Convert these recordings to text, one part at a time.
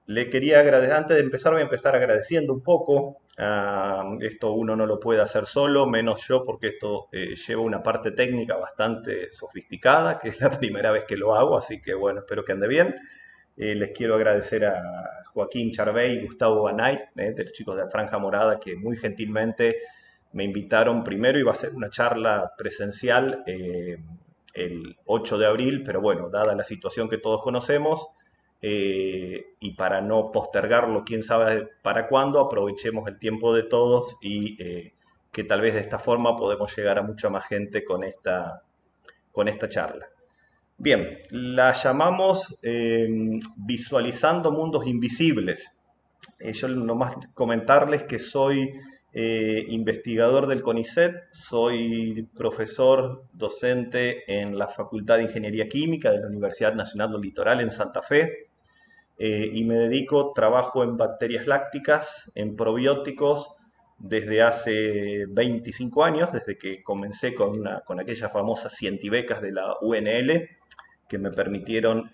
Le quería agradecer, antes de empezar, voy a empezar agradeciendo un poco. Esto uno no lo puede hacer solo, menos yo, porque esto lleva una parte técnica bastante sofisticada, que es la primera vez que lo hago, así que bueno, espero que ande bien. Les quiero agradecer a Joaquín Charbey y Gustavo Banay, de los chicos de la Franja Morada, que muy gentilmente me invitaron. Primero iba a ser una charla presencial el 8 de abril, pero bueno, dada la situación que todos conocemos, y para no postergarlo, quién sabe para cuándo, aprovechemos el tiempo de todos y que tal vez de esta forma podemos llegar a mucha más gente con esta charla. Bien, la llamamos Visualizando Mundos Invisibles. Yo nomás comentarles que soy investigador del CONICET, soy profesor docente en la Facultad de Ingeniería Química de la Universidad Nacional del Litoral en Santa Fe, y me dedico, trabajo en bacterias lácticas, en probióticos, desde hace 25 años, desde que comencé con aquellas famosas cientibecas de la UNL, que me permitieron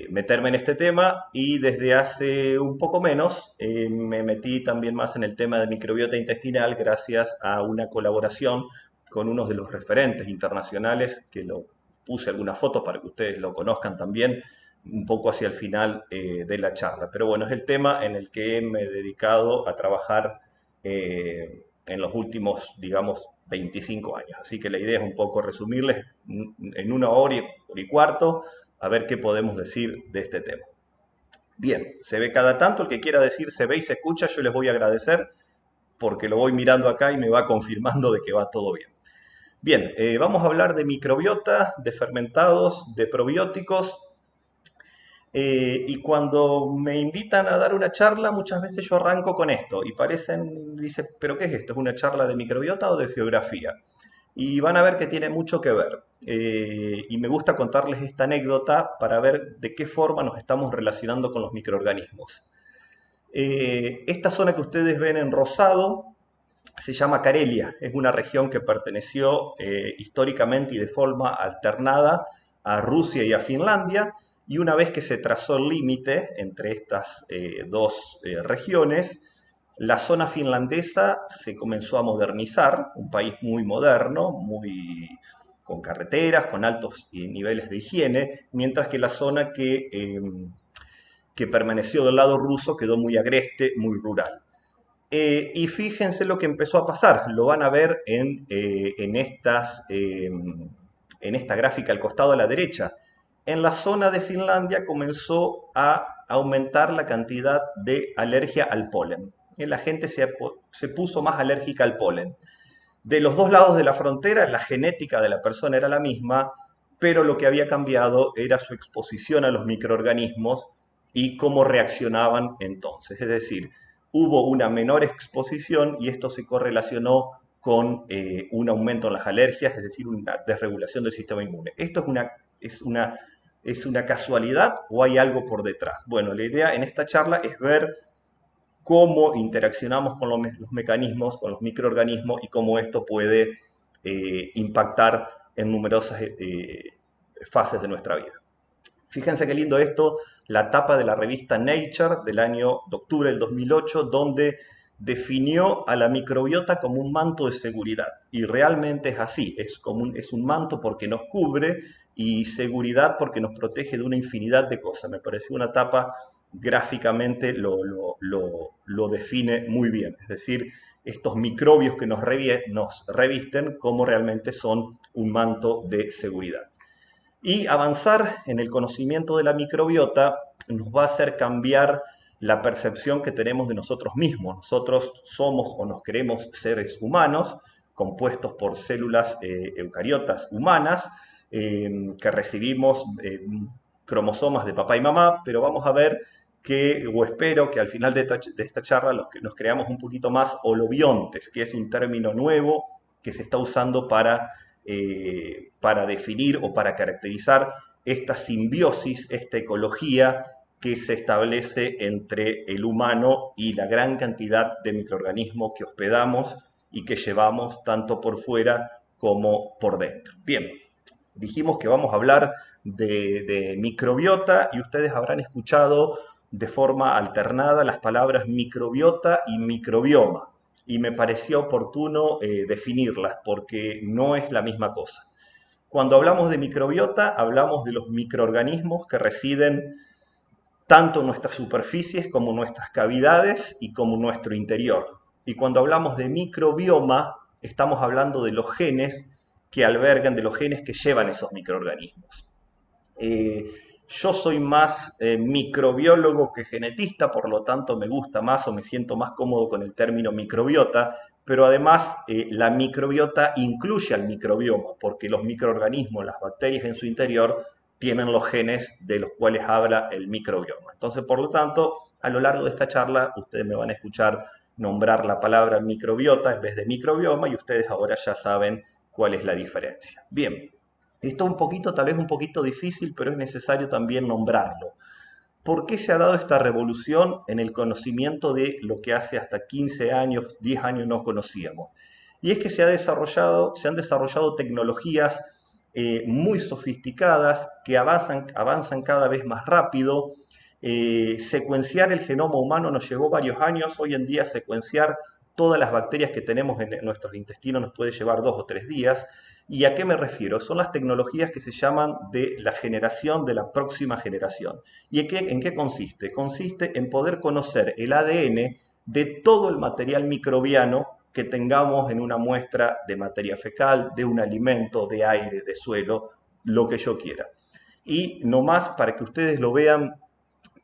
meterme en este tema, y desde hace un poco menos me metí también más en el tema de microbiota intestinal gracias a una colaboración con uno de los referentes internacionales, que lo puse algunas fotos para que ustedes lo conozcan también un poco hacia el final de la charla. Pero bueno, es el tema en el que me he dedicado a trabajar en los últimos, digamos, 25 años. Así que la idea es un poco resumirles en una hora y cuarto, a ver qué podemos decir de este tema. Bien, se ve cada tanto, el que quiera decir se ve y se escucha, yo les voy a agradecer porque lo voy mirando acá y me va confirmando de que va todo bien. Bien, vamos a hablar de microbiota, de fermentados, de probióticos. Y cuando me invitan a dar una charla, muchas veces yo arranco con esto y parecen, dice, ¿pero qué es esto? ¿Es una charla de microbiota o de geografía? Y van a ver que tiene mucho que ver. Y me gusta contarles esta anécdota para ver de qué forma nos estamos relacionando con los microorganismos. Esta zona que ustedes ven en rosado se llama Carelia. Es una región que perteneció históricamente y de forma alternada a Rusia y a Finlandia. Y una vez que se trazó el límite entre estas dos regiones, la zona finlandesa se comenzó a modernizar, un país muy moderno, muy con carreteras, con altos niveles de higiene, mientras que la zona que permaneció del lado ruso quedó muy agreste, muy rural. Y fíjense lo que empezó a pasar, lo van a ver en esta gráfica al costado a la derecha. En la zona de Finlandia comenzó a aumentar la cantidad de alergia al polen. La gente se puso más alérgica al polen. De los dos lados de la frontera, la genética de la persona era la misma, pero lo que había cambiado era su exposición a los microorganismos y cómo reaccionaban entonces. Es decir, hubo una menor exposición y esto se correlacionó con un aumento en las alergias, es decir, una desregulación del sistema inmune. ¿Esto es una casualidad o hay algo por detrás? Bueno, la idea en esta charla es ver cómo interaccionamos con los mecanismos, con los microorganismos y cómo esto puede impactar en numerosas fases de nuestra vida. Fíjense qué lindo esto, la tapa de la revista Nature del año de octubre del 2008, donde definió a la microbiota como un manto de seguridad. Y realmente es así, es un manto porque nos cubre y seguridad porque nos protege de una infinidad de cosas. Me pareció una tapa gráficamente lo define muy bien. Es decir, estos microbios que nos revisten como realmente son un manto de seguridad. Y avanzar en el conocimiento de la microbiota nos va a hacer cambiar la percepción que tenemos de nosotros mismos. Nosotros somos o nos creemos seres humanos, compuestos por células eucariotas humanas, que recibimos cromosomas de papá y mamá, pero vamos a ver que, o espero que al final de esta charla nos creamos un poquito más holobiontes, que es un término nuevo que se está usando para definir o para caracterizar esta simbiosis, esta ecología que se establece entre el humano y la gran cantidad de microorganismos que hospedamos y que llevamos tanto por fuera como por dentro. Bien, dijimos que vamos a hablar de microbiota y ustedes habrán escuchado de forma alternada las palabras microbiota y microbioma. Y me parecía oportuno definirlas porque no es la misma cosa. Cuando hablamos de microbiota, hablamos de los microorganismos que residen tanto en nuestras superficies como en nuestras cavidades y como en nuestro interior. Y cuando hablamos de microbioma, estamos hablando de los genes que albergan, de los genes que llevan esos microorganismos. Yo soy más microbiólogo que genetista, por lo tanto me gusta más o me siento más cómodo con el término microbiota, pero además la microbiota incluye al microbioma, porque los microorganismos, las bacterias en su interior, tienen los genes de los cuales habla el microbioma. Entonces, por lo tanto, a lo largo de esta charla, ustedes me van a escuchar nombrar la palabra microbiota en vez de microbioma y ustedes ahora ya saben cuál es la diferencia. Bien. Esto un poquito, tal vez un poquito difícil, pero es necesario también nombrarlo. ¿Por qué se ha dado esta revolución en el conocimiento de lo que hace hasta 15 años, 10 años no conocíamos? Y es que se han desarrollado tecnologías muy sofisticadas que avanzan cada vez más rápido. Secuenciar el genoma humano nos llevó varios años. Hoy en día secuenciar todas las bacterias que tenemos en nuestros intestinos nos puede llevar 2 o 3 días. ¿Y a qué me refiero? Son las tecnologías que se llaman de la generación de la próxima generación. ¿Y en qué consiste? Consiste en poder conocer el ADN de todo el material microbiano que tengamos en una muestra de materia fecal, de un alimento, de aire, de suelo, lo que yo quiera. Y nomás para que ustedes lo vean,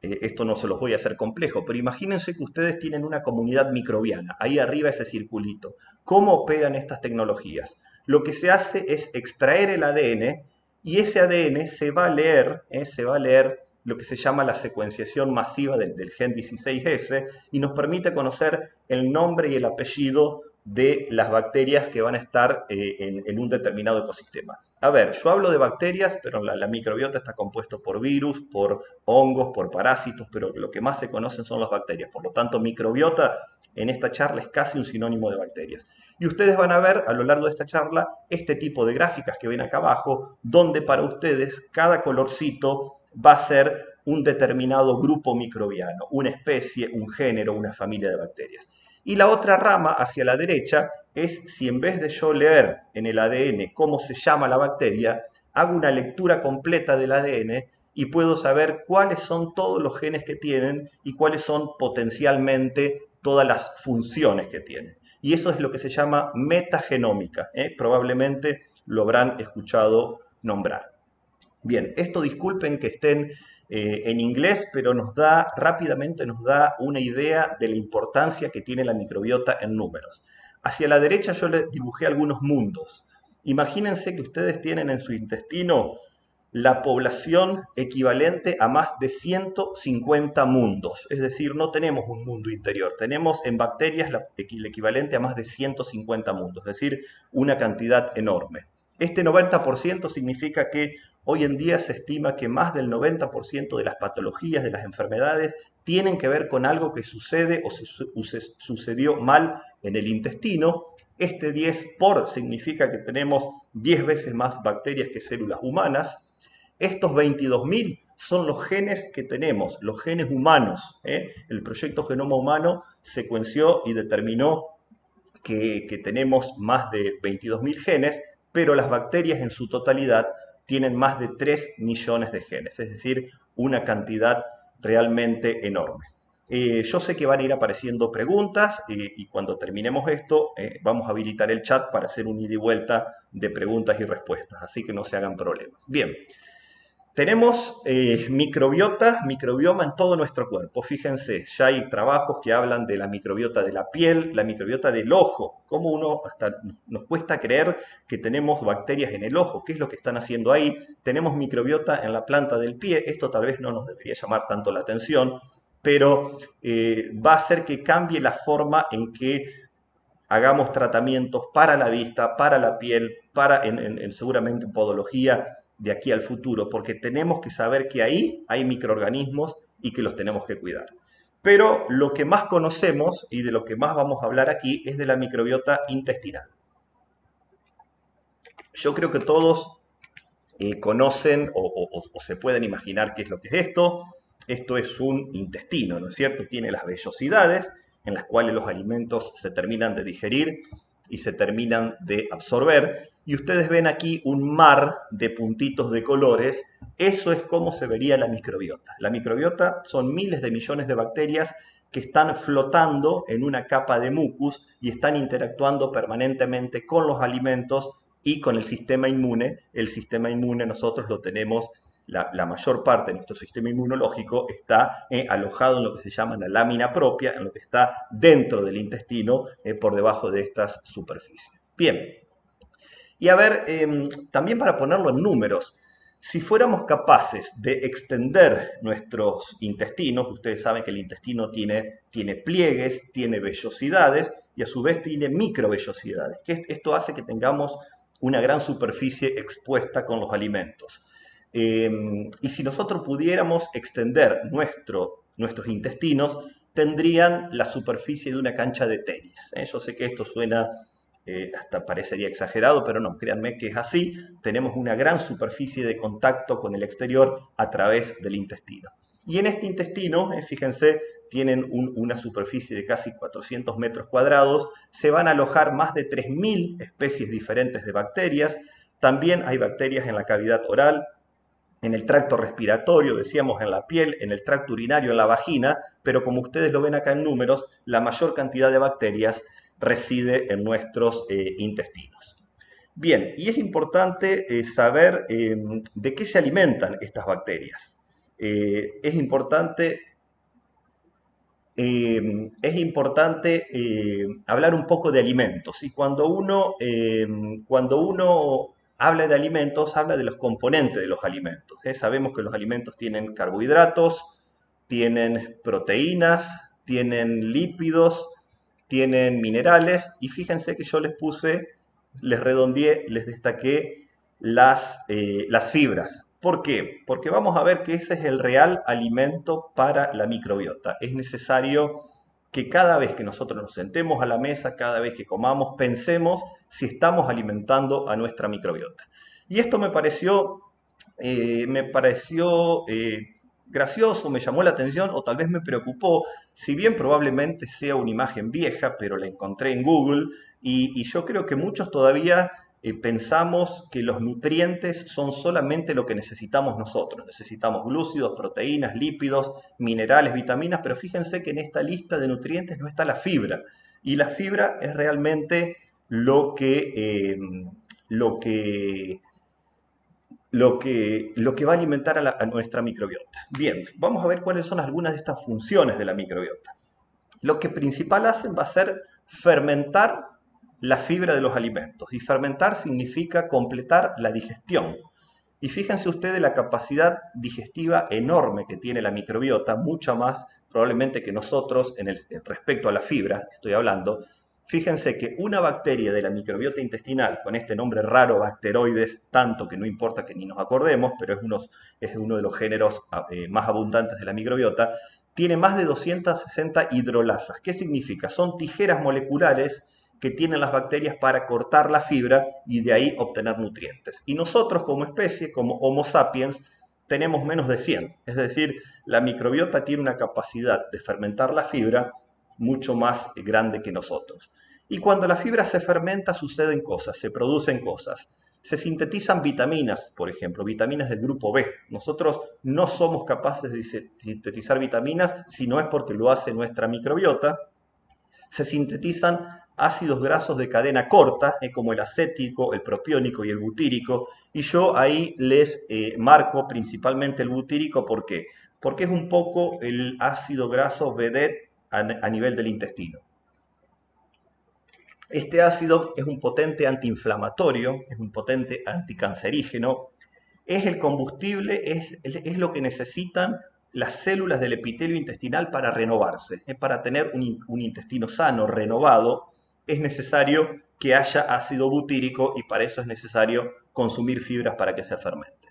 esto no se los voy a hacer complejo, pero imagínense que ustedes tienen una comunidad microbiana, ahí arriba ese circulito. ¿Cómo operan estas tecnologías? Lo que se hace es extraer el ADN y ese ADN se va a leer lo que se llama la secuenciación masiva del gen 16S y nos permite conocer el nombre y el apellido de las bacterias que van a estar en un determinado ecosistema. A ver, yo hablo de bacterias, pero la microbiota está compuesto por virus, por hongos, por parásitos, pero lo que más se conocen son las bacterias. Por lo tanto, microbiota en esta charla es casi un sinónimo de bacterias. Y ustedes van a ver a lo largo de esta charla este tipo de gráficas que ven acá abajo, donde para ustedes cada colorcito va a ser un determinado grupo microbiano, una especie, un género, una familia de bacterias. Y la otra rama hacia la derecha es si en vez de yo leer en el ADN cómo se llama la bacteria, hago una lectura completa del ADN y puedo saber cuáles son todos los genes que tienen y cuáles son potencialmente todas las funciones que tienen. Y eso es lo que se llama metagenómica. Probablemente lo habrán escuchado nombrar. Bien, esto disculpen que estén en inglés, pero rápidamente nos da una idea de la importancia que tiene la microbiota en números. Hacia la derecha yo les dibujé algunos mundos. Imagínense que ustedes tienen en su intestino la población equivalente a más de 150 mundos. Es decir, no tenemos un mundo interior, tenemos en bacterias el equivalente a más de 150 mundos, es decir, una cantidad enorme. Este 90% significa que hoy en día se estima que más del 90% de las patologías, de las enfermedades, tienen que ver con algo que sucede o sucedió mal en el intestino. Este 10 por significa que tenemos 10 veces más bacterias que células humanas. Estos 22.000 son los genes que tenemos, los genes humanos. El proyecto Genoma Humano secuenció y determinó que tenemos más de 22.000 genes, pero las bacterias en su totalidad tienen más de 3 millones de genes, es decir, una cantidad realmente enorme. Yo sé que van a ir apareciendo preguntas y cuando terminemos esto vamos a habilitar el chat para hacer un ida y vuelta de preguntas y respuestas, así que no se hagan problemas. Bien, tenemos microbioma en todo nuestro cuerpo. Fíjense, ya hay trabajos que hablan de la microbiota de la piel, la microbiota del ojo. Cómo hasta nos cuesta creer que tenemos bacterias en el ojo. ¿Qué es lo que están haciendo ahí? Tenemos microbiota en la planta del pie. Esto tal vez no nos debería llamar tanto la atención, pero va a hacer que cambie la forma en que hagamos tratamientos para la vista, para la piel, seguramente en podología de aquí al futuro, porque tenemos que saber que ahí hay microorganismos y que los tenemos que cuidar. Pero lo que más conocemos y de lo que más vamos a hablar aquí es de la microbiota intestinal. Yo creo que todos conocen o se pueden imaginar qué es lo que es esto. Esto es un intestino, ¿no es cierto? Tiene las vellosidades en las cuales los alimentos se terminan de digerir y se terminan de absorber. Y ustedes ven aquí un mar de puntitos de colores. Eso es cómo se vería la microbiota. La microbiota son miles de millones de bacterias que están flotando en una capa de mucus y están interactuando permanentemente con los alimentos y con el sistema inmune. El sistema inmune nosotros lo tenemos, la mayor parte de nuestro sistema inmunológico está alojado en lo que se llama la lámina propia, en lo que está dentro del intestino, por debajo de estas superficies. Bien, y a ver, también para ponerlo en números, si fuéramos capaces de extender nuestros intestinos, ustedes saben que el intestino tiene pliegues, tiene vellosidades y a su vez tiene microvellosidades, que esto hace que tengamos una gran superficie expuesta con los alimentos. Y si nosotros pudiéramos extender nuestros intestinos, tendrían la superficie de una cancha de tenis. Yo sé que esto suena, hasta parecería exagerado, pero no, créanme que es así. Tenemos una gran superficie de contacto con el exterior a través del intestino. Y en este intestino, fíjense, tienen una superficie de casi 400 metros cuadrados, se van a alojar más de 3.000 especies diferentes de bacterias. También hay bacterias en la cavidad oral, en el tracto respiratorio, decíamos en la piel, en el tracto urinario, en la vagina, pero como ustedes lo ven acá en números, la mayor cantidad de bacterias reside en nuestros intestinos. Bien, y es importante saber de qué se alimentan estas bacterias. Es importante hablar un poco de alimentos. Y cuando uno habla de alimentos, habla de los componentes de los alimentos. Sabemos que los alimentos tienen carbohidratos, tienen proteínas, tienen lípidos, tienen minerales. Y fíjense que yo les redondeé, les destaqué las fibras. ¿Por qué? Porque vamos a ver que ese es el real alimento para la microbiota. Es necesario que cada vez que nosotros nos sentemos a la mesa, cada vez que comamos, pensemos si estamos alimentando a nuestra microbiota. Y esto me pareció gracioso, me llamó la atención o tal vez me preocupó, si bien probablemente sea una imagen vieja, pero la encontré en Google y yo creo que muchos todavía pensamos que los nutrientes son solamente lo que necesitamos nosotros. Necesitamos glúcidos, proteínas, lípidos, minerales, vitaminas, pero fíjense que en esta lista de nutrientes no está la fibra. Y la fibra es realmente lo que va a alimentar a nuestra microbiota. Bien, vamos a ver cuáles son algunas de estas funciones de la microbiota. Lo que principal hacen va a ser fermentar la fibra de los alimentos. Y fermentar significa completar la digestión. Y fíjense ustedes la capacidad digestiva enorme que tiene la microbiota, mucha más probablemente que nosotros respecto a la fibra, estoy hablando. Fíjense que una bacteria de la microbiota intestinal, con este nombre raro, Bacteroides, tanto que no importa que ni nos acordemos, pero es uno de los géneros más abundantes de la microbiota, tiene más de 260 hidrolasas. ¿Qué significa? Son tijeras moleculares que tienen las bacterias para cortar la fibra y de ahí obtener nutrientes. Y nosotros como especie, como Homo sapiens, tenemos menos de 100. Es decir, la microbiota tiene una capacidad de fermentar la fibra mucho más grande que nosotros. Y cuando la fibra se fermenta suceden cosas, se producen cosas. Se sintetizan vitaminas, por ejemplo, vitaminas del grupo B. Nosotros no somos capaces de sintetizar vitaminas si no es porque lo hace nuestra microbiota. Se sintetizan ácidos grasos de cadena corta, como el acético, el propiónico y el butírico. Y yo ahí les marco principalmente el butírico. ¿Por qué? Porque es un poco el ácido graso vedette a nivel del intestino. Este ácido es un potente antiinflamatorio, es un potente anticancerígeno, es el combustible, es lo que necesitan las células del epitelio intestinal para renovarse. Para tener un intestino sano, renovado, es necesario que haya ácido butírico y para eso es necesario consumir fibras para que se fermente.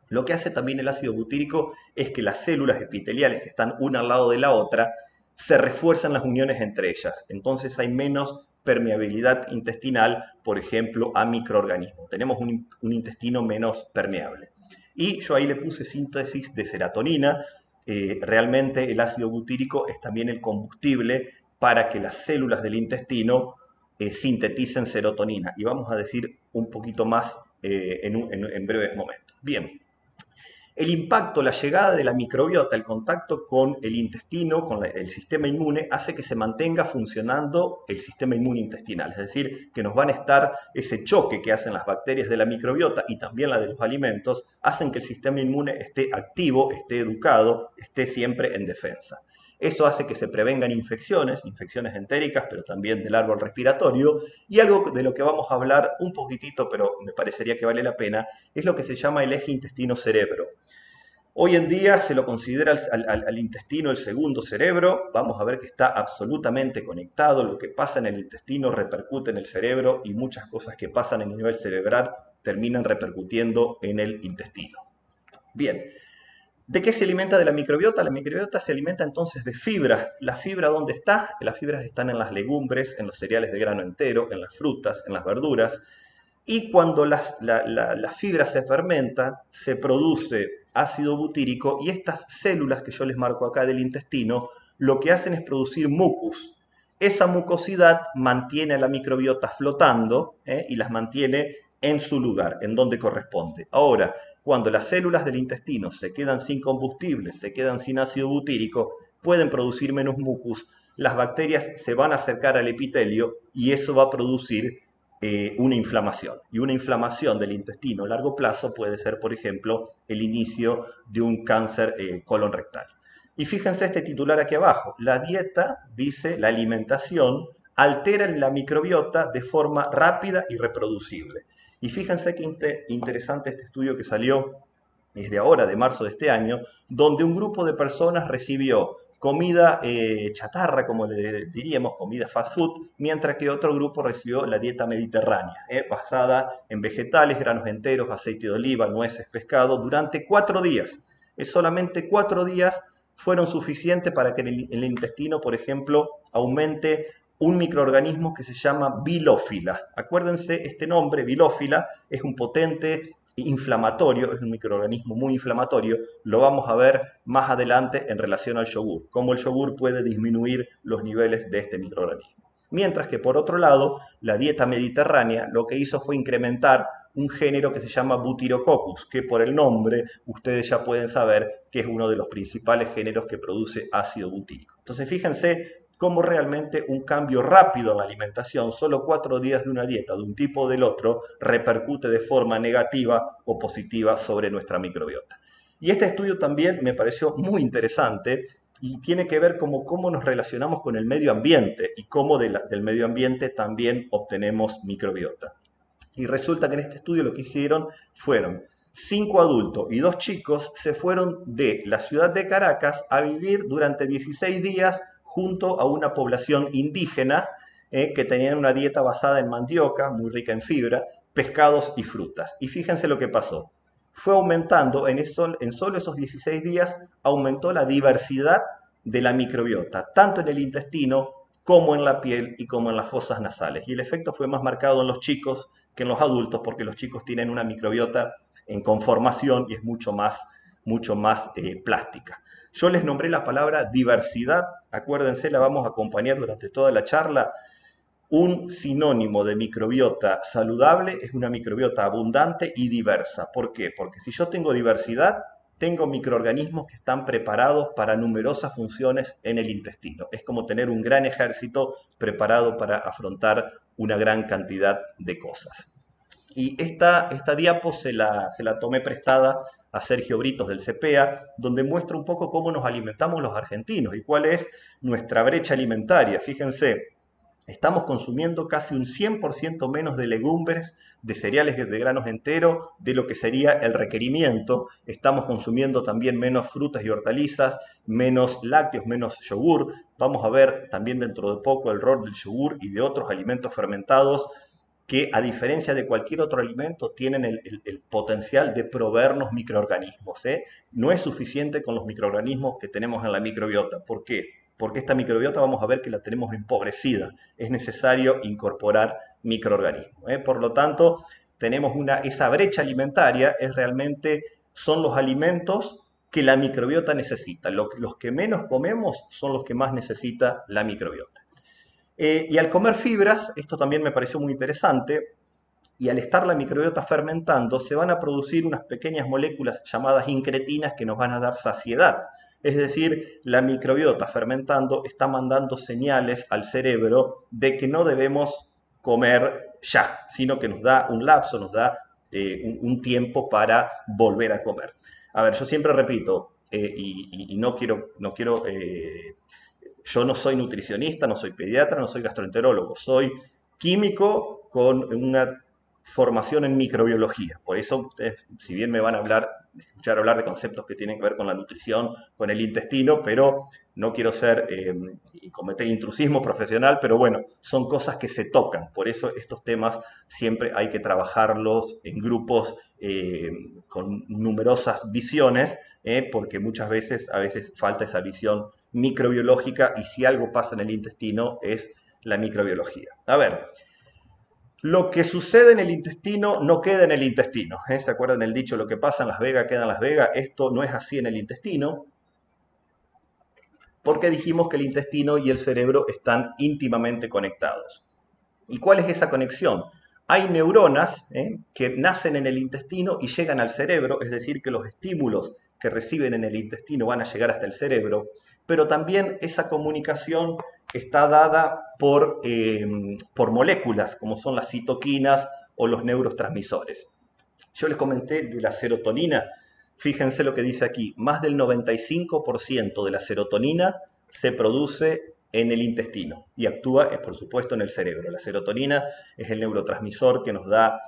Lo que hace también el ácido butírico es que las células epiteliales que están una al lado de la otra se refuerzan las uniones entre ellas. Entonces hay menos permeabilidad intestinal, por ejemplo, a microorganismos. Tenemos un intestino menos permeable. Y yo ahí le puse síntesis de serotonina. Realmente el ácido butírico es también el combustible para que las células del intestino sinteticen serotonina. Y vamos a decir un poquito más en breves momentos. Bien. El impacto, la llegada de la microbiota, el contacto con el intestino, con el sistema inmune, hace que se mantenga funcionando el sistema inmune intestinal. Es decir, que nos van a estar, ese choque que hacen las bacterias de la microbiota y también la de los alimentos, hacen que el sistema inmune esté activo, esté educado, esté siempre en defensa. Eso hace que se prevengan infecciones entéricas, pero también del árbol respiratorio. Y algo de lo que vamos a hablar un poquitito, pero me parecería que vale la pena, es lo que se llama el eje intestino-cerebro. Hoy en día se lo considera al intestino el segundo cerebro. Vamos a ver que está absolutamente conectado. Lo que pasa en el intestino repercute en el cerebro y muchas cosas que pasan en el nivel cerebral terminan repercutiendo en el intestino. Bien. ¿De qué se alimenta de la microbiota? La microbiota se alimenta entonces de fibras. ¿La fibra dónde está? Las fibras están en las legumbres, en los cereales de grano entero, en las frutas, en las verduras. Y cuando la fibra se fermenta, se produce ácido butírico y estas células que yo les marco acá del intestino, lo que hacen es producir mucus. Esa mucosidad mantiene a la microbiota flotando y las mantiene en su lugar, en donde corresponde. Ahora, cuando las células del intestino se quedan sin combustible, se quedan sin ácido butírico, pueden producir menos mucus, las bacterias se van a acercar al epitelio y eso va a producir una inflamación. Y una inflamación del intestino a largo plazo puede ser, por ejemplo, el inicio de un cáncer colon rectal. Y fíjense este titular aquí abajo. La dieta, dice, la alimentación, altera la microbiota de forma rápida y reproducible. Y fíjense qué interesante este estudio que salió desde ahora, de marzo de este año, donde un grupo de personas recibió comida chatarra, como le diríamos, comida fast food, mientras que otro grupo recibió la dieta mediterránea, basada en vegetales, granos enteros, aceite de oliva, nueces, pescado, durante 4 días. Es solamente 4 días fueron suficientes para que en el intestino, por ejemplo, aumente un microorganismo que se llama bilófila. Acuérdense, este nombre, bilófila, es un potente inflamatorio, es un microorganismo muy inflamatorio. Lo vamos a ver más adelante en relación al yogur, cómo el yogur puede disminuir los niveles de este microorganismo. Mientras que por otro lado, la dieta mediterránea lo que hizo fue incrementar un género que se llama Butyrococcus, que por el nombre ustedes ya pueden saber que es uno de los principales géneros que produce ácido butírico. Entonces fíjense cómo realmente un cambio rápido en la alimentación, solo 4 días de una dieta de un tipo o del otro, repercute de forma negativa o positiva sobre nuestra microbiota. Y este estudio también me pareció muy interesante y tiene que ver cómo nos relacionamos con el medio ambiente y cómo del medio ambiente también obtenemos microbiota. Y resulta que en este estudio lo que hicieron fueron 5 adultos y 2 chicos se fueron de la ciudad de Caracas a vivir durante 16 días junto a una población indígena que tenían una dieta basada en mandioca, muy rica en fibra, pescados y frutas. Y fíjense lo que pasó. Fue aumentando, en solo esos 16 días, aumentó la diversidad de la microbiota, tanto en el intestino como en la piel y como en las fosas nasales. Y el efecto fue más marcado en los chicos que en los adultos, porque los chicos tienen una microbiota en conformación y es mucho más plástica. Yo les nombré la palabra diversidad, acuérdense, la vamos a acompañar durante toda la charla. Un sinónimo de microbiota saludable es una microbiota abundante y diversa. ¿Por qué? Porque si yo tengo diversidad, tengo microorganismos que están preparados para numerosas funciones en el intestino. Es como tener un gran ejército preparado para afrontar una gran cantidad de cosas. Y esta diapo se la tomé prestada a Sergio Britos del CPEA, donde muestra un poco cómo nos alimentamos los argentinos y cuál es nuestra brecha alimentaria. Fíjense, estamos consumiendo casi un 100% menos de legumbres, de cereales de granos enteros, de lo que sería el requerimiento. Estamos consumiendo también menos frutas y hortalizas, menos lácteos, menos yogur. Vamos a ver también dentro de poco el rol del yogur y de otros alimentos fermentados que, a diferencia de cualquier otro alimento, tienen el potencial de proveernos microorganismos. No es suficiente con los microorganismos que tenemos en la microbiota. ¿Por qué? porque esta microbiota vamos a ver que la tenemos empobrecida. Es necesario incorporar microorganismos. Por lo tanto, tenemos esa brecha alimentaria, son los alimentos que la microbiota necesita. Los que menos comemos son los que más necesita la microbiota. Y al comer fibras, esto también me pareció muy interesante, y al estar la microbiota fermentando, se van a producir unas pequeñas moléculas llamadas incretinas que nos van a dar saciedad. Es decir, la microbiota fermentando está mandando señales al cerebro de que no debemos comer ya, sino que nos da un lapso, nos da un tiempo para volver a comer. A ver, yo siempre repito, y no quiero yo no soy nutricionista, no soy pediatra, no soy gastroenterólogo, soy químico con una formación en microbiología. Por eso ustedes, si bien me van a escuchar hablar de conceptos que tienen que ver con la nutrición, con el intestino, pero no quiero y cometer intrusismo profesional, pero bueno, son cosas que se tocan. Por eso estos temas siempre hay que trabajarlos en grupos con numerosas visiones, porque a veces falta esa visión microbiológica, y si algo pasa en el intestino es la microbiología. A ver, lo que sucede en el intestino no queda en el intestino. ¿Se acuerdan del dicho, lo que pasa en Las Vegas queda en Las Vegas? Esto no es así en el intestino, porque dijimos que el intestino y el cerebro están íntimamente conectados. ¿Y cuál es esa conexión? Hay neuronas que nacen en el intestino y llegan al cerebro, es decir, que los estímulos que reciben en el intestino van a llegar hasta el cerebro, pero también esa comunicación está dada por moléculas, como son las citoquinas o los neurotransmisores. Yo les comenté de la serotonina. Fíjense lo que dice aquí, más del 95% de la serotonina se produce en el intestino y actúa, por supuesto, en el cerebro. La serotonina es el neurotransmisor que nos da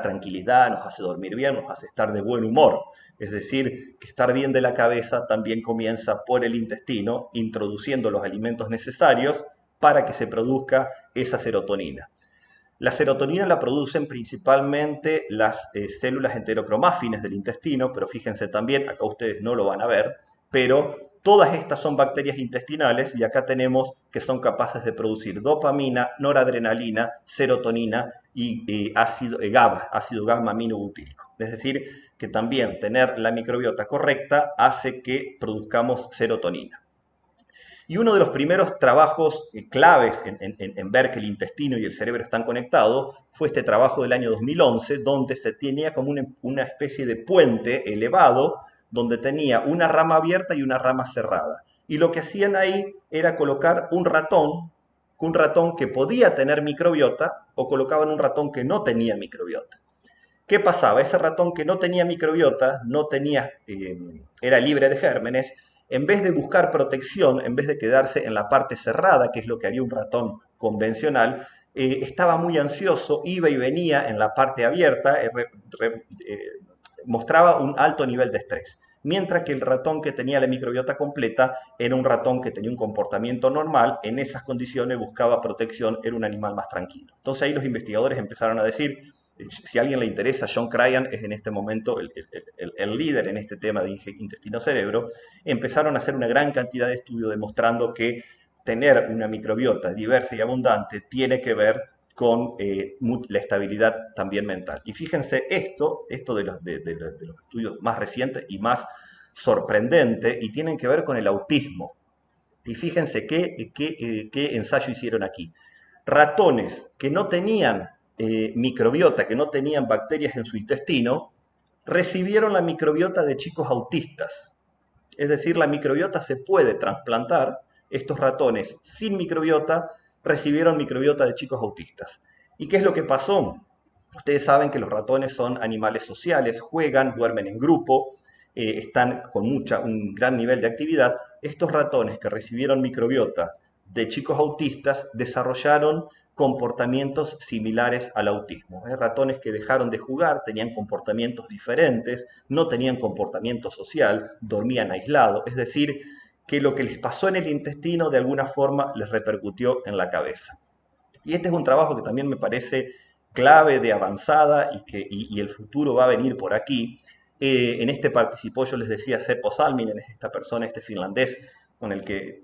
tranquilidad, nos hace dormir bien, nos hace estar de buen humor. Es decir, que estar bien de la cabeza también comienza por el intestino, introduciendo los alimentos necesarios para que se produzca esa serotonina. La serotonina la producen principalmente las células enterocromáfines del intestino, pero fíjense también, acá ustedes no lo van a ver, pero todas estas son bacterias intestinales, y acá tenemos que son capaces de producir dopamina, noradrenalina, serotonina y ácido gamma aminobutírico. Es decir, que también tener la microbiota correcta hace que produzcamos serotonina. Y uno de los primeros trabajos claves en ver que el intestino y el cerebro están conectados fue este trabajo del año 2011, donde se tenía como una especie de puente elevado, donde tenía una rama abierta y una rama cerrada. Y lo que hacían ahí era colocar un ratón que podía tener microbiota, o colocaban un ratón que no tenía microbiota. ¿Qué pasaba? Ese ratón que no tenía microbiota, era libre de gérmenes. En vez de buscar protección, en vez de quedarse en la parte cerrada, que es lo que haría un ratón convencional, estaba muy ansioso, iba y venía en la parte abierta, mostraba un alto nivel de estrés. Mientras que el ratón que tenía la microbiota completa era un ratón que tenía un comportamiento normal, en esas condiciones buscaba protección, era un animal más tranquilo. Entonces ahí los investigadores empezaron a decir, si a alguien le interesa, John Cryan es en este momento el líder en este tema de intestino-cerebro, empezaron a hacer una gran cantidad de estudios demostrando que tener una microbiota diversa y abundante tiene que ver con la estabilidad también mental. Y fíjense esto de los estudios más recientes y más sorprendentes, y tienen que ver con el autismo. Y fíjense qué ensayo hicieron aquí. Ratones que no tenían microbiota, que no tenían bacterias en su intestino, recibieron la microbiota de chicos autistas. Es decir, la microbiota se puede trasplantar. Estos ratones sin microbiota recibieron microbiota de chicos autistas. ¿Y qué es lo que pasó? Ustedes saben que los ratones son animales sociales, juegan, duermen en grupo, están con un gran nivel de actividad. Estos ratones que recibieron microbiota de chicos autistas desarrollaron comportamientos similares al autismo. Ratones que dejaron de jugar, tenían comportamientos diferentes, no tenían comportamiento social, dormían aislados, es decir, que lo que les pasó en el intestino de alguna forma les repercutió en la cabeza. Y este es un trabajo que también me parece clave, de avanzada, y el futuro va a venir por aquí. En este participó, yo les decía, Seppo Salminen, esta persona, este finlandés, con el que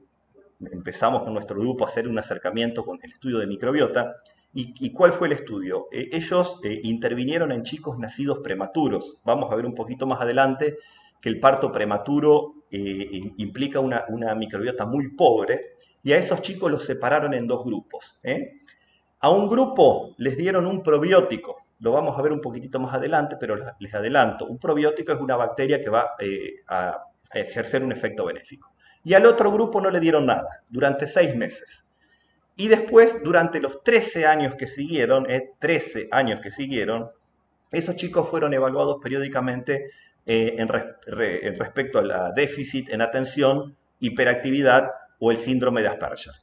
empezamos con nuestro grupo a hacer un acercamiento con el estudio de microbiota. ¿Y cuál fue el estudio? Ellos intervinieron en chicos nacidos prematuros. Vamos a ver un poquito más adelante que el parto prematuro implica una microbiota muy pobre, y a esos chicos los separaron en dos grupos. A un grupo les dieron un probiótico, lo vamos a ver un poquitito más adelante, pero les adelanto, un probiótico es una bacteria que va a ejercer un efecto benéfico. Y al otro grupo no le dieron nada, durante 6 meses. Y después, durante los 13 años que siguieron, 13 años que siguieron, esos chicos fueron evaluados periódicamente en respecto a la déficit en atención, hiperactividad o el síndrome de Asperger.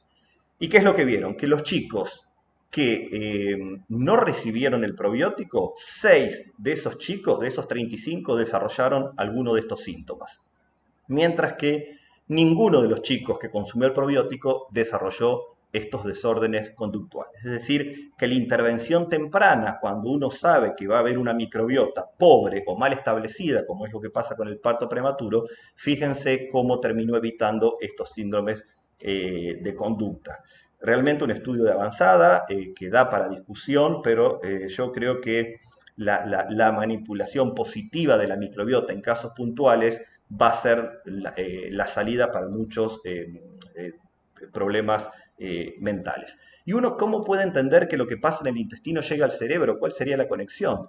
¿Y qué es lo que vieron? Que los chicos que no recibieron el probiótico, 6 de esos chicos, de esos 35, desarrollaron alguno de estos síntomas. Mientras que ninguno de los chicos que consumió el probiótico desarrolló estos desórdenes conductuales. Es decir, que la intervención temprana, cuando uno sabe que va a haber una microbiota pobre o mal establecida, como es lo que pasa con el parto prematuro, fíjense cómo terminó evitando estos síndromes de conducta. Realmente un estudio de avanzada que da para discusión, pero yo creo que la manipulación positiva de la microbiota en casos puntuales va a ser la salida para muchos problemas mentales. Y uno, ¿cómo puede entender que lo que pasa en el intestino llega al cerebro? ¿Cuál sería la conexión?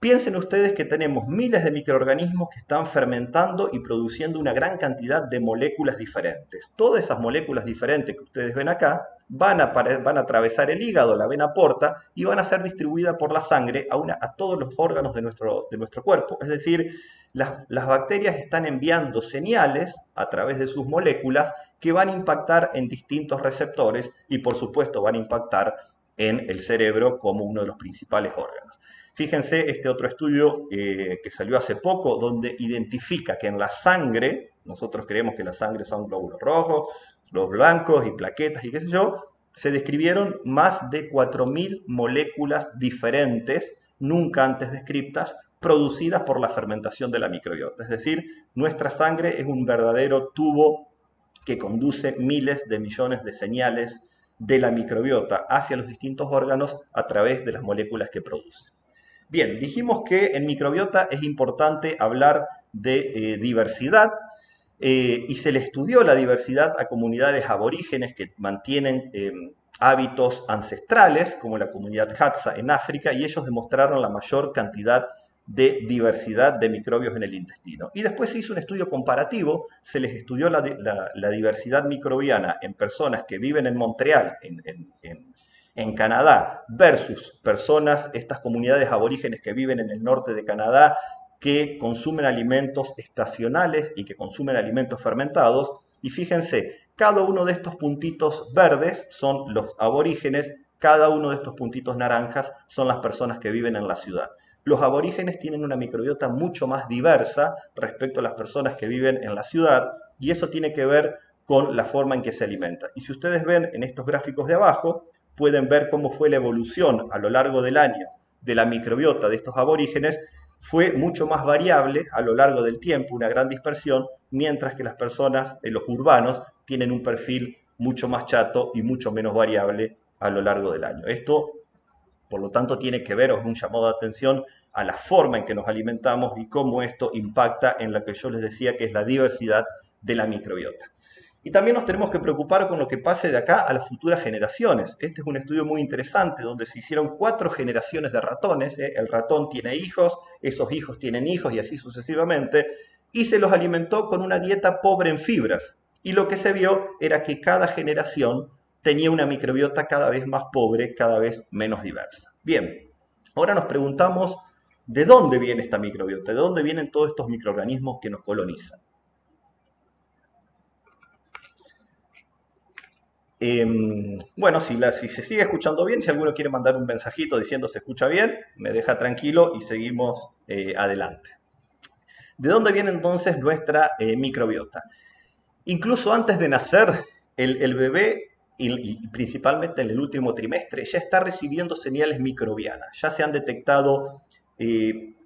Piensen ustedes que tenemos miles de microorganismos que están fermentando y produciendo una gran cantidad de moléculas diferentes. Todas esas moléculas diferentes que ustedes ven acá van a atravesar el hígado, la vena porta, y van a ser distribuidas por la sangre a todos los órganos de nuestro cuerpo. Es decir, las bacterias están enviando señales a través de sus moléculas que van a impactar en distintos receptores y por supuesto van a impactar en el cerebro como uno de los principales órganos. Fíjense este otro estudio que salió hace poco, donde identifica que en la sangre, nosotros creemos que la sangre son glóbulos rojos, los blancos y plaquetas y qué sé yo, se describieron más de 4.000 moléculas diferentes, nunca antes descritas, producidas por la fermentación de la microbiota. Es decir, nuestra sangre es un verdadero tubo que conduce miles de millones de señales de la microbiota hacia los distintos órganos a través de las moléculas que produce. Bien, dijimos que en microbiota es importante hablar de diversidad y se le estudió la diversidad a comunidades aborígenes que mantienen hábitos ancestrales, como la comunidad Hadza en África, y ellos demostraron la mayor cantidad de diversidad de microbios en el intestino. Y después se hizo un estudio comparativo, se les estudió la diversidad microbiana en personas que viven en Montreal, en Canadá, versus personas, estas comunidades aborígenes que viven en el norte de Canadá, que consumen alimentos estacionales y que consumen alimentos fermentados. Y fíjense, cada uno de estos puntitos verdes son los aborígenes, cada uno de estos puntitos naranjas son las personas que viven en la ciudad. Los aborígenes tienen una microbiota mucho más diversa respecto a las personas que viven en la ciudad, y eso tiene que ver con la forma en que se alimenta. Y si ustedes ven en estos gráficos de abajo, pueden ver cómo fue la evolución a lo largo del año de la microbiota de estos aborígenes. Fue mucho más variable a lo largo del tiempo, una gran dispersión, mientras que las personas, los urbanos, tienen un perfil mucho más chato y mucho menos variable a lo largo del año. Esto, por lo tanto, tiene que ver, o es un llamado de atención a la forma en que nos alimentamos y cómo esto impacta en lo que yo les decía que es la diversidad de la microbiota. Y también nos tenemos que preocupar con lo que pase de acá a las futuras generaciones. Este es un estudio muy interesante donde se hicieron 4 generaciones de ratones. El ratón tiene hijos, esos hijos tienen hijos y así sucesivamente. Y se los alimentó con una dieta pobre en fibras. Y lo que se vio era que cada generación tenía una microbiota cada vez más pobre, cada vez menos diversa. Bien, ahora nos preguntamos, ¿de dónde viene esta microbiota? ¿De dónde vienen todos estos microorganismos que nos colonizan? Bueno, si se sigue escuchando bien, si alguno quiere mandar un mensajito diciendo se escucha bien, me deja tranquilo y seguimos adelante. ¿De dónde viene entonces nuestra microbiota? Incluso antes de nacer, el bebé, y principalmente en el último trimestre, ya está recibiendo señales microbianas. Ya se han detectado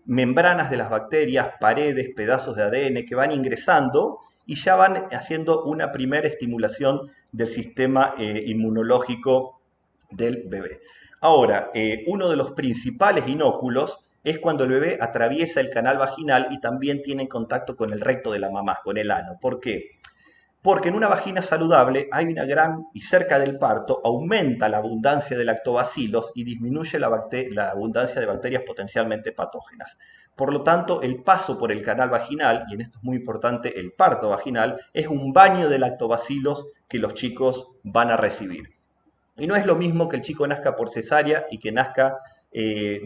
membranas de las bacterias, paredes, pedazos de ADN que van ingresando y ya van haciendo una primera estimulación del sistema inmunológico del bebé. Ahora, uno de los principales inóculos es cuando el bebé atraviesa el canal vaginal y también tiene contacto con el recto de la mamá, con el ano. ¿Por qué? Porque en una vagina saludable hay una gran, y cerca del parto, aumenta la abundancia de lactobacilos y disminuye la abundancia de bacterias potencialmente patógenas. Por lo tanto, el paso por el canal vaginal, y en esto es muy importante el parto vaginal, es un baño de lactobacilos que los chicos van a recibir. Y no es lo mismo que el chico nazca por cesárea y que nazca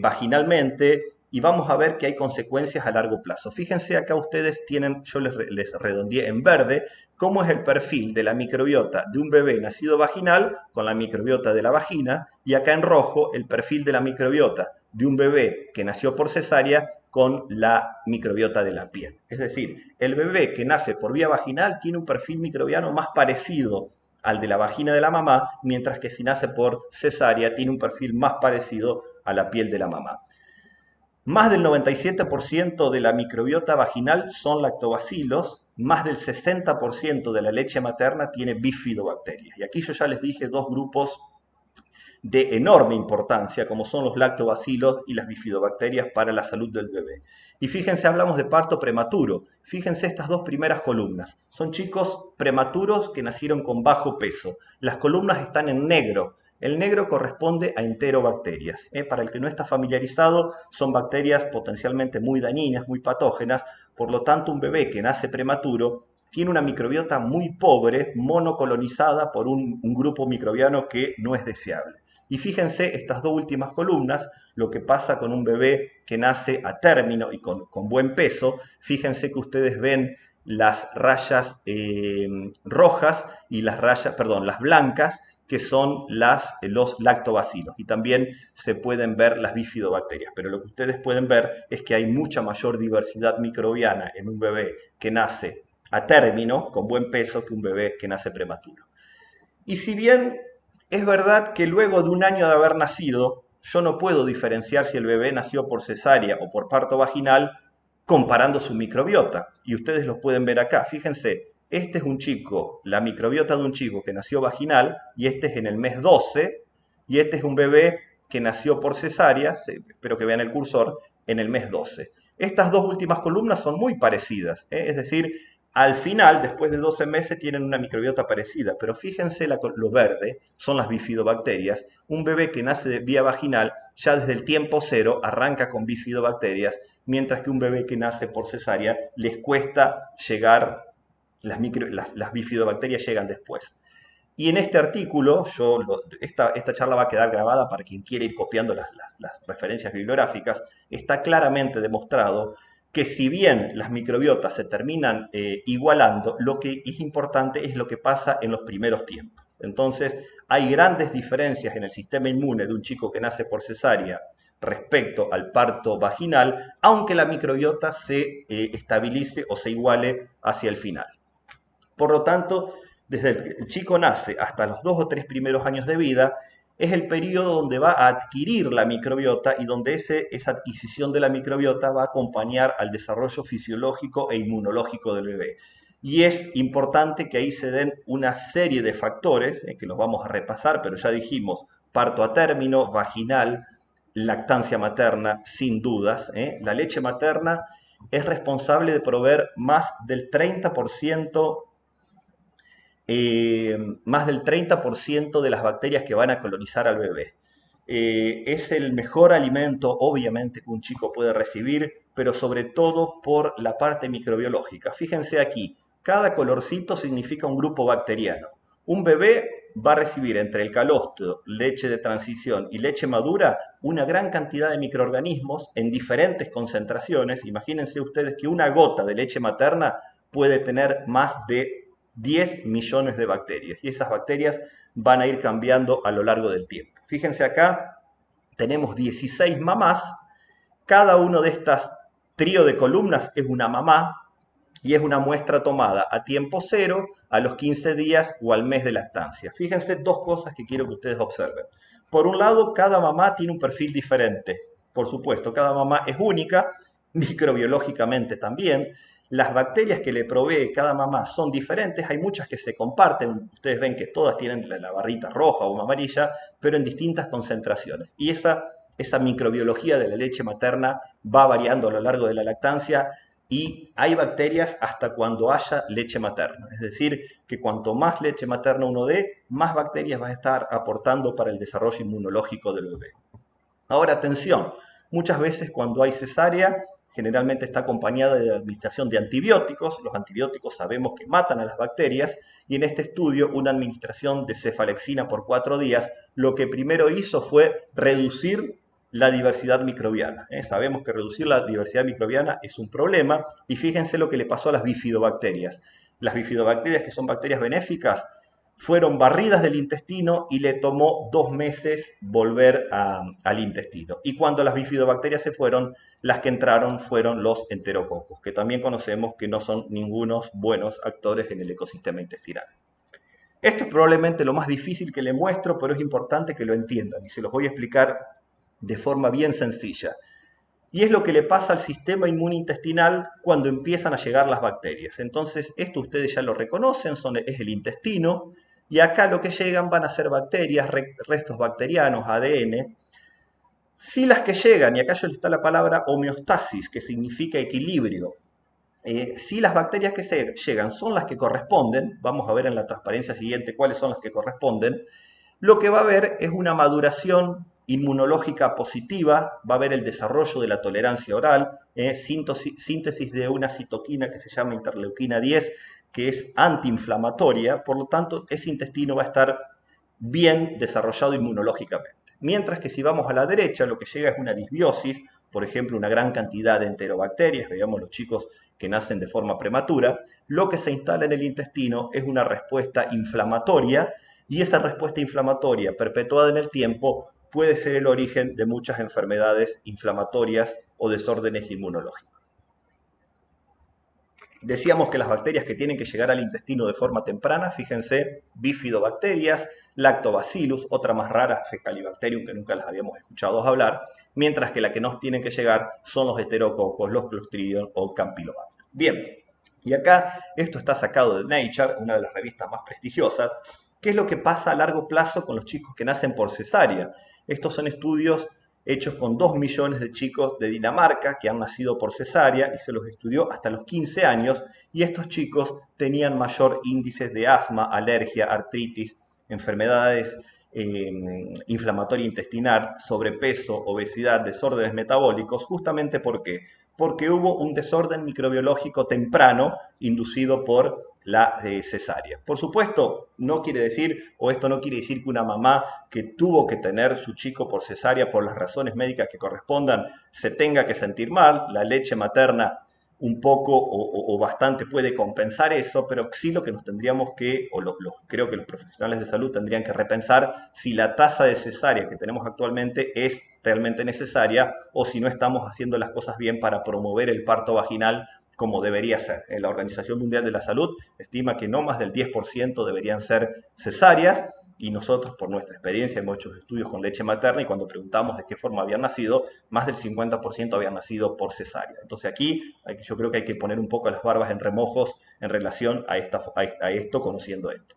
vaginalmente, y vamos a ver que hay consecuencias a largo plazo. Fíjense acá ustedes tienen, yo les redondeé en verde, cómo es el perfil de la microbiota de un bebé nacido vaginal con la microbiota de la vagina, y acá en rojo el perfil de la microbiota de un bebé que nació por cesárea con la microbiota de la piel. Es decir, el bebé que nace por vía vaginal tiene un perfil microbiano más parecido al de la vagina de la mamá, mientras que si nace por cesárea tiene un perfil más parecido a la piel de la mamá. Más del 97% de la microbiota vaginal son lactobacilos, más del 60% de la leche materna tiene bifidobacterias. Y aquí yo ya les dije dos grupos de enorme importancia, como son los lactobacilos y las bifidobacterias para la salud del bebé. Y fíjense, hablamos de parto prematuro. Fíjense estas dos primeras columnas. Son chicos prematuros que nacieron con bajo peso. Las columnas están en negro. El negro corresponde a enterobacterias. Para el que no está familiarizado, son bacterias potencialmente muy dañinas, muy patógenas. Por lo tanto, un bebé que nace prematuro tiene una microbiota muy pobre, monocolonizada por un grupo microbiano que no es deseable. Y fíjense estas dos últimas columnas, lo que pasa con un bebé que nace a término y con buen peso. Fíjense que ustedes ven las rayas rojas y las blancas, que son los lactobacilos. Y también se pueden ver las bifidobacterias. Pero lo que ustedes pueden ver es que hay mucha mayor diversidad microbiana en un bebé que nace a término, con buen peso, que un bebé que nace prematuro. Y si bien es verdad que luego de un año de haber nacido, yo no puedo diferenciar si el bebé nació por cesárea o por parto vaginal comparando su microbiota. Y ustedes lo pueden ver acá. Fíjense, este es un chico, la microbiota de un chico que nació vaginal, y este es en el mes 12, y este es un bebé que nació por cesárea, espero que vean el cursor, en el mes 12. Estas dos últimas columnas son muy parecidas, es decir, al final, después de 12 meses, tienen una microbiota parecida, pero fíjense lo verde, son las bifidobacterias. Un bebé que nace de vía vaginal, ya desde el tiempo cero, arranca con bifidobacterias, mientras que un bebé que nace por cesárea, les cuesta llegar, las bifidobacterias llegan después. Y en este artículo, esta charla va a quedar grabada para quien quiera ir copiando las referencias bibliográficas, está claramente demostrado que si bien las microbiotas se terminan igualando, lo que es importante es lo que pasa en los primeros tiempos. Entonces, hay grandes diferencias en el sistema inmune de un chico que nace por cesárea respecto al parto vaginal, aunque la microbiota se estabilice o se iguale hacia el final. Por lo tanto, desde que el chico nace hasta los 2 o 3 primeros años de vida, es el periodo donde va a adquirir la microbiota y donde esa adquisición de la microbiota va a acompañar al desarrollo fisiológico e inmunológico del bebé. Y es importante que ahí se den una serie de factores, que los vamos a repasar, pero ya dijimos, parto a término, vaginal, lactancia materna, sin dudas. La leche materna es responsable de proveer más del 30% de las bacterias que van a colonizar al bebé. Es el mejor alimento, obviamente, que un chico puede recibir, pero sobre todo por la parte microbiológica. Fíjense aquí, cada colorcito significa un grupo bacteriano. Un bebé va a recibir entre el calostro, leche de transición y leche madura una gran cantidad de microorganismos en diferentes concentraciones. Imagínense ustedes que una gota de leche materna puede tener más de 10 millones de bacterias, y esas bacterias van a ir cambiando a lo largo del tiempo. Fíjense acá, tenemos 16 mamás, cada uno de estas trío de columnas es una mamá, y es una muestra tomada a tiempo cero, a los 15 días o al mes de lactancia. Fíjense dos cosas que quiero que ustedes observen. Por un lado, cada mamá tiene un perfil diferente. Por supuesto, cada mamá es única, microbiológicamente también. las bacterias que le provee cada mamá son diferentes, hay muchas que se comparten, ustedes ven que todas tienen la barrita roja o amarilla, pero en distintas concentraciones. Y esa microbiología de la leche materna va variando a lo largo de la lactancia y hay bacterias hasta cuando haya leche materna. Es decir, que cuanto más leche materna uno dé, más bacterias va a estar aportando para el desarrollo inmunológico del bebé. Ahora, atención, muchas veces cuando hay cesárea, generalmente está acompañada de la administración de antibióticos. Los antibióticos sabemos que matan a las bacterias y en este estudio una administración de cefalexina por 4 días lo que primero hizo fue reducir la diversidad microbiana. Sabemos que reducir la diversidad microbiana es un problema y fíjense lo que le pasó a las bifidobacterias. Las bifidobacterias, que son bacterias benéficas, fueron barridas del intestino y le tomó 2 meses volver al intestino. Y cuando las bifidobacterias se fueron, las que entraron fueron los enterococos, que también conocemos que no son ningunos buenos actores en el ecosistema intestinal. Esto es probablemente lo más difícil que le muestro, pero es importante que lo entiendan y se los voy a explicar de forma bien sencilla. Y es lo que le pasa al sistema inmunointestinal cuando empiezan a llegar las bacterias. Entonces, esto ustedes ya lo reconocen, es el intestino, y acá lo que llegan van a ser bacterias, restos bacterianos, ADN. Si las que llegan, y acá ya está la palabra homeostasis, que significa equilibrio, si las bacterias que llegan son las que corresponden, vamos a ver en la transparencia siguiente cuáles son las que corresponden, lo que va a haber es una maduración inmunológica positiva, va a haber el desarrollo de la tolerancia oral, síntesis de una citoquina que se llama interleuquina 10, que es antiinflamatoria, por lo tanto ese intestino va a estar bien desarrollado inmunológicamente. Mientras que si vamos a la derecha, lo que llega es una disbiosis, por ejemplo, una gran cantidad de enterobacterias, veamos los chicos que nacen de forma prematura, lo que se instala en el intestino es una respuesta inflamatoria y esa respuesta inflamatoria perpetuada en el tiempo puede ser el origen de muchas enfermedades inflamatorias o desórdenes inmunológicos. Decíamos que las bacterias que tienen que llegar al intestino de forma temprana, fíjense, bifidobacterias, lactobacillus, otra más rara, fecalibacterium, que nunca las habíamos escuchado hablar, mientras que las que no tienen que llegar son los heterococos, los clostridium o campylobacter. Bien, y acá esto está sacado de Nature, una de las revistas más prestigiosas. ¿Qué es lo que pasa a largo plazo con los chicos que nacen por cesárea? Estos son estudios hechos con 2 millones de chicos de Dinamarca que han nacido por cesárea y se los estudió hasta los 15 años y estos chicos tenían mayor índice de asma, alergia, artritis, enfermedades inflamatoria intestinal, sobrepeso, obesidad, desórdenes metabólicos, justamente ¿por qué? Porque hubo un desorden microbiológico temprano inducido por la cesárea. Por supuesto, no quiere decir, o esto no quiere decir que una mamá que tuvo que tener su chico por cesárea por las razones médicas que correspondan se tenga que sentir mal. La leche materna un poco o bastante puede compensar eso, pero sí lo que nos tendríamos que, creo que los profesionales de salud tendrían que repensar si la tasa de cesárea que tenemos actualmente es realmente necesaria o si no estamos haciendo las cosas bien para promover el parto vaginal como debería ser. La Organización Mundial de la Salud estima que no más del 10% deberían ser cesáreas y nosotros, por nuestra experiencia, hemos hecho estudios con leche materna y cuando preguntamos de qué forma habían nacido, más del 50% habían nacido por cesárea. Entonces aquí yo creo que hay que poner un poco las barbas en remojos en relación a esto, conociendo esto.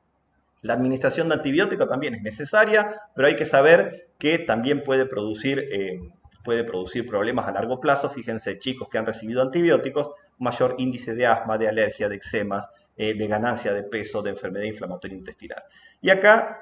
La administración de antibióticos también es necesaria, pero hay que saber que también puede producir problemas a largo plazo. Fíjense, chicos que han recibido antibióticos, mayor índice de asma, de alergia, de eczemas, de ganancia de peso, de enfermedad inflamatoria intestinal. Y acá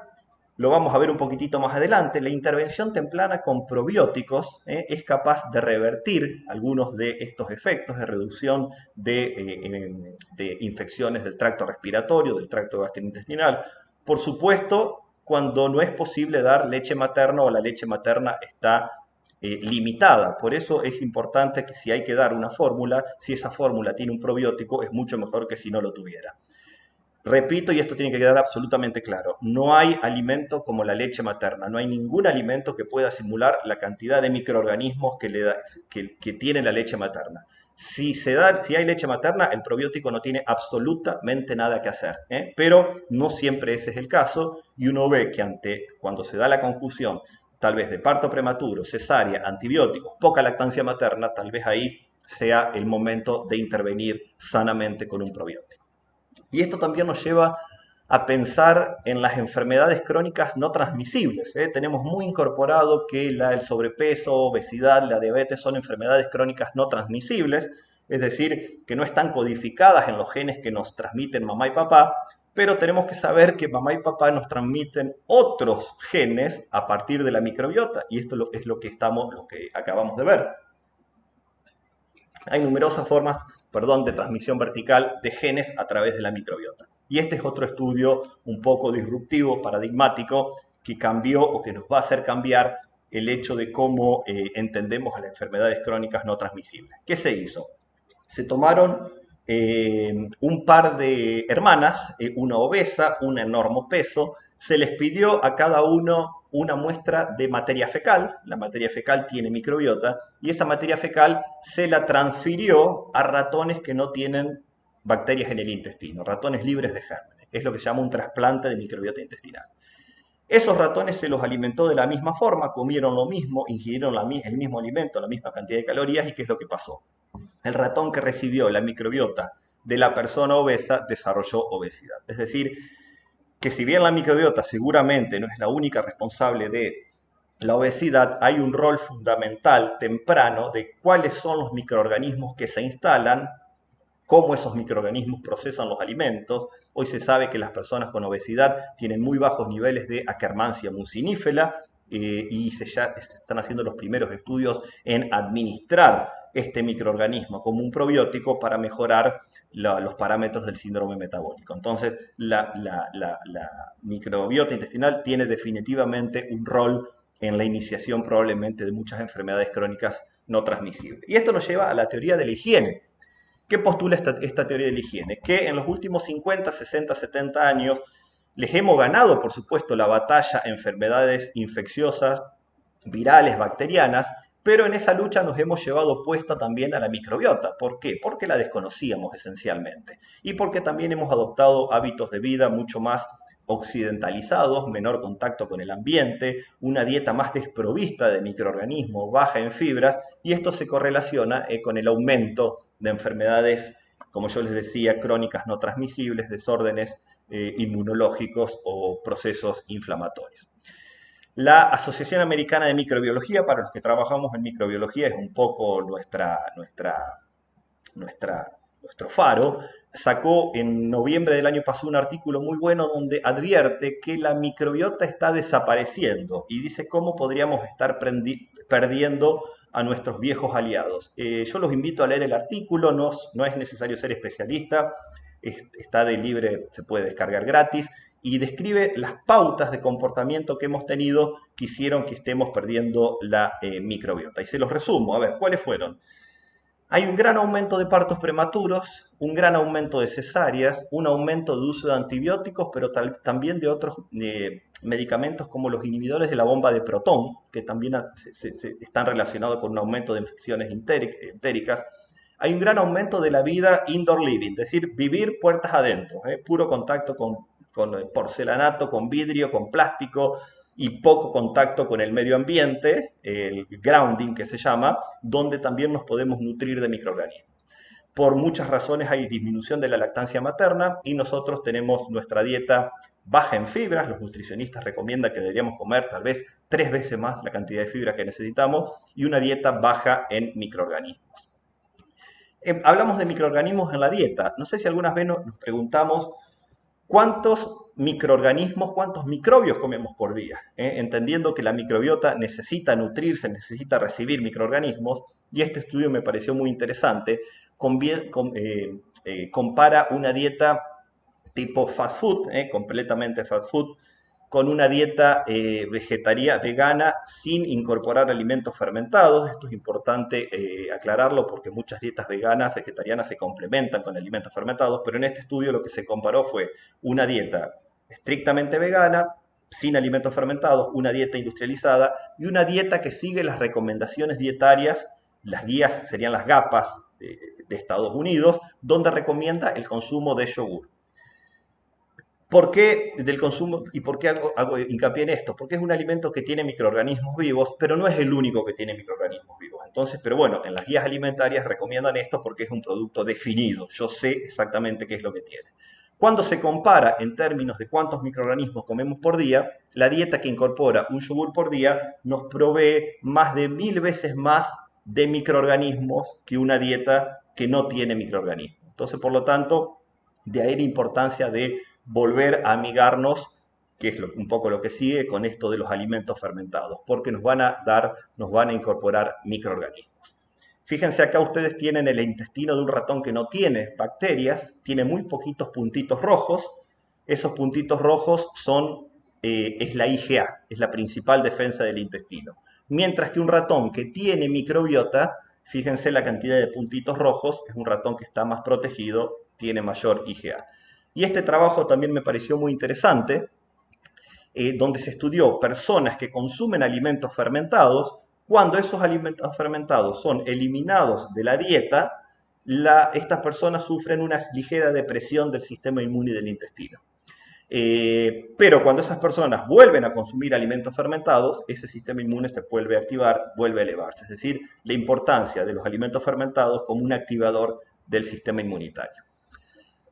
lo vamos a ver un poquitito más adelante, la intervención temprana con probióticos es capaz de revertir algunos de estos efectos de reducción de infecciones del tracto respiratorio, del tracto gastrointestinal. Por supuesto, cuando no es posible dar leche materna o la leche materna está limitada. Por eso es importante que si hay que dar una fórmula, si esa fórmula tiene un probiótico, es mucho mejor que si no lo tuviera. Repito, y esto tiene que quedar absolutamente claro, no hay alimento como la leche materna, no hay ningún alimento que pueda simular la cantidad de microorganismos que tiene la leche materna. Si hay leche materna, el probiótico no tiene absolutamente nada que hacer, pero no siempre ese es el caso y uno ve que cuando se da la conjunción tal vez de parto prematuro, cesárea, antibióticos, poca lactancia materna, tal vez ahí sea el momento de intervenir sanamente con un probiótico. Y esto también nos lleva a pensar en las enfermedades crónicas no transmisibles. Tenemos muy incorporado que el sobrepeso, obesidad, la diabetes son enfermedades crónicas no transmisibles, es decir, que no están codificadas en los genes que nos transmiten mamá y papá, pero tenemos que saber que mamá y papá nos transmiten otros genes a partir de la microbiota, y esto es lo que acabamos de ver. Hay numerosas formas, de transmisión vertical de genes a través de la microbiota. Y este es otro estudio un poco disruptivo, paradigmático, que cambió o que nos va a hacer cambiar el hecho de cómo entendemos a las enfermedades crónicas no transmisibles. ¿Qué se hizo? Se tomaron un par de hermanas, una obesa, una enorme peso, se les pidió a cada uno una muestra de materia fecal, la materia fecal tiene microbiota, y esa materia fecal se la transfirió a ratones que no tienen bacterias en el intestino, ratones libres de gérmenes. Es lo que se llama un trasplante de microbiota intestinal. Esos ratones se los alimentó de la misma forma, comieron lo mismo, ingirieron el mismo alimento, la misma cantidad de calorías, ¿y qué es lo que pasó? El ratón que recibió la microbiota de la persona obesa desarrolló obesidad. Es decir, que si bien la microbiota seguramente no es la única responsable de la obesidad, hay un rol fundamental temprano de cuáles son los microorganismos que se instalan, cómo esos microorganismos procesan los alimentos. Hoy se sabe que las personas con obesidad tienen muy bajos niveles de Akkermansia mucinífera y ya se están haciendo los primeros estudios en administrar este microorganismo como un probiótico para mejorar los parámetros del síndrome metabólico. Entonces, la microbiota intestinal tiene definitivamente un rol en la iniciación probablemente de muchas enfermedades crónicas no transmisibles. Y esto nos lleva a la teoría de la higiene. ¿Qué postula esta teoría de la higiene? Que en los últimos 50, 60, 70 años les hemos ganado, por supuesto, la batalla a enfermedades infecciosas, virales, bacterianas, pero en esa lucha nos hemos llevado puesta también a la microbiota. ¿Por qué? Porque la desconocíamos esencialmente y porque también hemos adoptado hábitos de vida mucho más occidentalizados, menor contacto con el ambiente, una dieta más desprovista de microorganismos, baja en fibras, y esto se correlaciona con el aumento de enfermedades, como yo les decía, crónicas no transmisibles, desórdenes inmunológicos o procesos inflamatorios. La Asociación Americana de Microbiología, para los que trabajamos en microbiología, es un poco nuestro faro, sacó en noviembre del año pasado un artículo muy bueno donde advierte que la microbiota está desapareciendo y dice cómo podríamos estar perdiendo a nuestros viejos aliados. Yo los invito a leer el artículo, no es necesario ser especialista, está de libre, se puede descargar gratis, y describe las pautas de comportamiento que hemos tenido que hicieron que estemos perdiendo la microbiota. Y se los resumo, a ver, ¿cuáles fueron? Hay un gran aumento de partos prematuros, un gran aumento de cesáreas, un aumento de uso de antibióticos, pero también de otros medicamentos como los inhibidores de la bomba de Proton, que también están relacionados con un aumento de infecciones entéricas. Hay un gran aumento de la vida indoor living, es decir, vivir puertas adentro, puro contacto con porcelanato, con vidrio, con plástico, y poco contacto con el medio ambiente, el grounding que se llama, donde también nos podemos nutrir de microorganismos. Por muchas razones hay disminución de la lactancia materna y nosotros tenemos nuestra dieta baja en fibras. Los nutricionistas recomiendan que deberíamos comer tal vez 3 veces más la cantidad de fibra que necesitamos y una dieta baja en microorganismos. Hablamos de microorganismos en la dieta. No sé si algunas veces nos preguntamos ¿cuántos microorganismos, cuántos microbios comemos por día? Entendiendo que la microbiota necesita nutrirse, necesita recibir microorganismos, y este estudio me pareció muy interesante. Compara una dieta tipo fast food, completamente fast food, con una dieta vegetariana, vegana, sin incorporar alimentos fermentados. Esto es importante aclararlo porque muchas dietas veganas, vegetarianas se complementan con alimentos fermentados, pero en este estudio lo que se comparó fue una dieta estrictamente vegana, sin alimentos fermentados, una dieta industrializada y una dieta que sigue las recomendaciones dietarias, las guías serían las GAPAs de Estados Unidos, donde recomienda el consumo de yogur. ¿Por qué del consumo y por qué hago hincapié en esto? Porque es un alimento que tiene microorganismos vivos, pero no es el único que tiene microorganismos vivos. Entonces, pero bueno, en las guías alimentarias recomiendan esto porque es un producto definido. Yo sé exactamente qué es lo que tiene. Cuando se compara en términos de cuántos microorganismos comemos por día, la dieta que incorpora un yogur por día nos provee más de 1000 veces más de microorganismos que una dieta que no tiene microorganismos. Entonces, por lo tanto, de ahí la importancia de volver a amigarnos, que es un poco lo que sigue con esto de los alimentos fermentados, porque nos van a incorporar microorganismos. Fíjense acá ustedes tienen el intestino de un ratón que no tiene bacterias, tiene muy poquitos puntitos rojos. Esos puntitos rojos es la IgA, es la principal defensa del intestino. Mientras que un ratón que tiene microbiota, fíjense la cantidad de puntitos rojos, es un ratón que está más protegido, tiene mayor IgA. Y este trabajo también me pareció muy interesante, donde se estudió personas que consumen alimentos fermentados. Cuando esos alimentos fermentados son eliminados de la dieta, estas personas sufren una ligera depresión del sistema inmune del intestino. Pero cuando esas personas vuelven a consumir alimentos fermentados, ese sistema inmune se vuelve a activar, vuelve a elevarse. Es decir, la importancia de los alimentos fermentados como un activador del sistema inmunitario.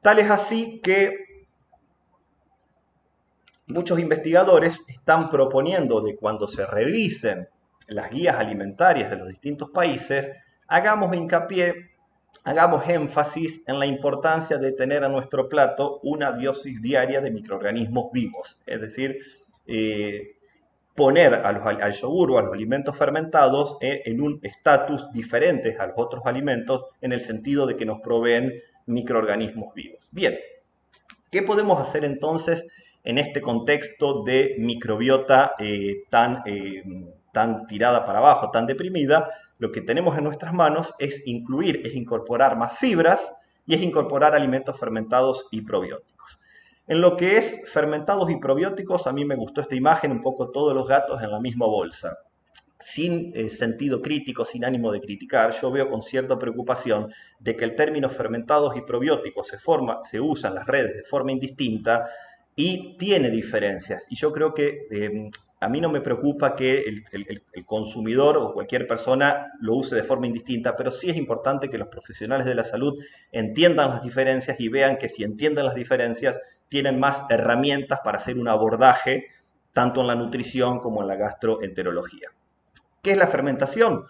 Tal es así que muchos investigadores están proponiendo de cuando se revisen las guías alimentarias de los distintos países, hagamos hincapié, hagamos énfasis en la importancia de tener a nuestro plato una dosis diaria de microorganismos vivos. Es decir, poner al yogur o a los alimentos fermentados en un estatus diferente a los otros alimentos en el sentido de que nos proveen microorganismos vivos. Bien, ¿qué podemos hacer entonces en este contexto de microbiota tan tirada para abajo, tan deprimida? Lo que tenemos en nuestras manos es incorporar más fibras y es incorporar alimentos fermentados y probióticos. En lo que es fermentados y probióticos, a mí me gustó esta imagen, un poco todos los gatos en la misma bolsa. Sin sentido crítico, sin ánimo de criticar, yo veo con cierta preocupación de que el término fermentados y probióticos se usa en las redes de forma indistinta y tiene diferencias. Y yo creo que a mí no me preocupa que el consumidor o cualquier persona lo use de forma indistinta, pero sí es importante que los profesionales de la salud entiendan las diferencias y vean que si entienden las diferencias, tienen más herramientas para hacer un abordaje tanto en la nutrición como en la gastroenterología. ¿Qué es la fermentación?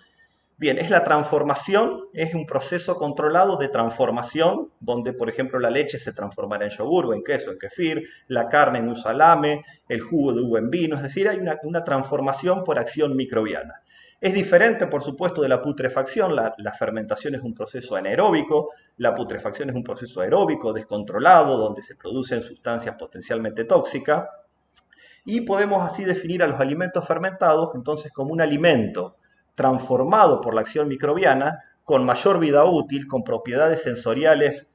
Bien, es la transformación, es un proceso controlado de transformación, donde por ejemplo la leche se transformará en yogur o en queso, en kefir, la carne en un salame, el jugo de uva en vino, es decir, hay una transformación por acción microbiana. Es diferente, por supuesto, de la putrefacción. La fermentación es un proceso anaeróbico, la putrefacción es un proceso aeróbico, descontrolado, donde se producen sustancias potencialmente tóxicas. Y podemos así definir a los alimentos fermentados entonces como un alimento transformado por la acción microbiana, con mayor vida útil, con propiedades sensoriales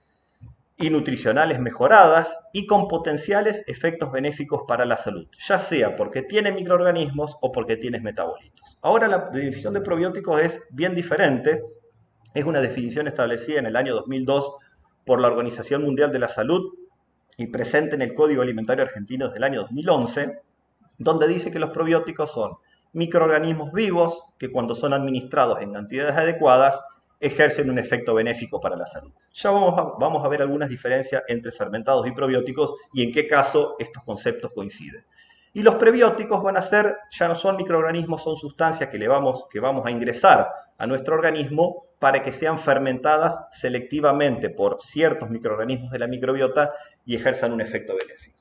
y nutricionales mejoradas y con potenciales efectos benéficos para la salud, ya sea porque tiene microorganismos o porque tiene metabolitos. Ahora la definición de probióticos es bien diferente, es una definición establecida en el año 2002 por la Organización Mundial de la Salud y presente en el Código Alimentario Argentino desde el año 2011, donde dice que los probióticos son microorganismos vivos que cuando son administrados en cantidades adecuadas ejercen un efecto benéfico para la salud. Ya vamos a ver algunas diferencias entre fermentados y probióticos y en qué caso estos conceptos coinciden. Y los prebióticos ya no son microorganismos, son sustancias que vamos a ingresar a nuestro organismo para que sean fermentadas selectivamente por ciertos microorganismos de la microbiota y ejerzan un efecto benéfico.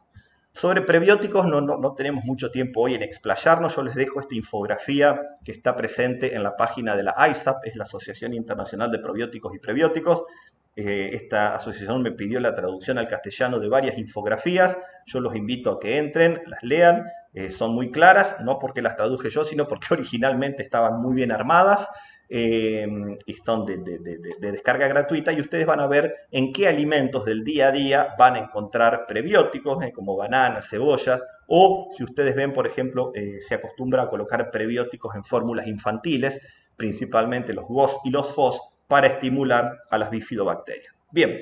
Sobre prebióticos no tenemos mucho tiempo hoy en explayarnos. Yo les dejo esta infografía que está presente en la página de la ISAP, es la Asociación Internacional de Probióticos y Prebióticos. Esta asociación me pidió la traducción al castellano de varias infografías. Yo los invito a que entren, las lean. Son muy claras, no porque las traduje yo, sino porque originalmente estaban muy bien armadas. Y son de descarga gratuita y ustedes van a ver en qué alimentos del día a día van a encontrar prebióticos, como bananas, cebollas, o si ustedes ven, por ejemplo, se acostumbra a colocar prebióticos en fórmulas infantiles, principalmente los GOS y los FOS, para estimular a las bifidobacterias. Bien,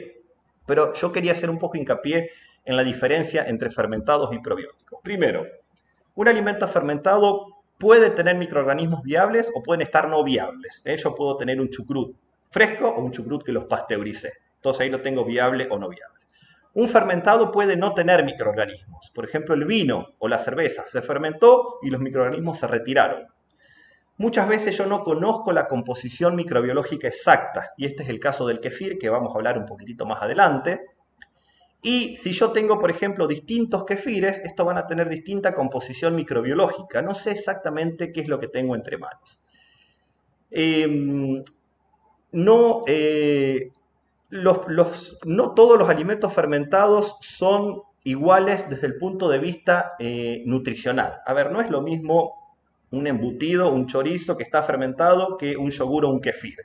pero yo quería hacer un poco hincapié en la diferencia entre fermentados y probióticos. Primero, un alimento fermentado puede tener microorganismos viables o pueden estar no viables. Yo puedo tener un chucrut fresco o un chucrut que los pasteuricé. Entonces ahí lo tengo viable o no viable. Un fermentado puede no tener microorganismos. Por ejemplo, el vino o la cerveza se fermentó y los microorganismos se retiraron. Muchas veces yo no conozco la composición microbiológica exacta, y este es el caso del kefir, que vamos a hablar un poquitito más adelante. Y si yo tengo, por ejemplo, distintos kefires, estos van a tener distinta composición microbiológica. No sé exactamente qué es lo que tengo entre manos. No todos los alimentos fermentados son iguales desde el punto de vista nutricional. A ver, no es lo mismo un embutido, un chorizo que está fermentado que un yogur o un kefir.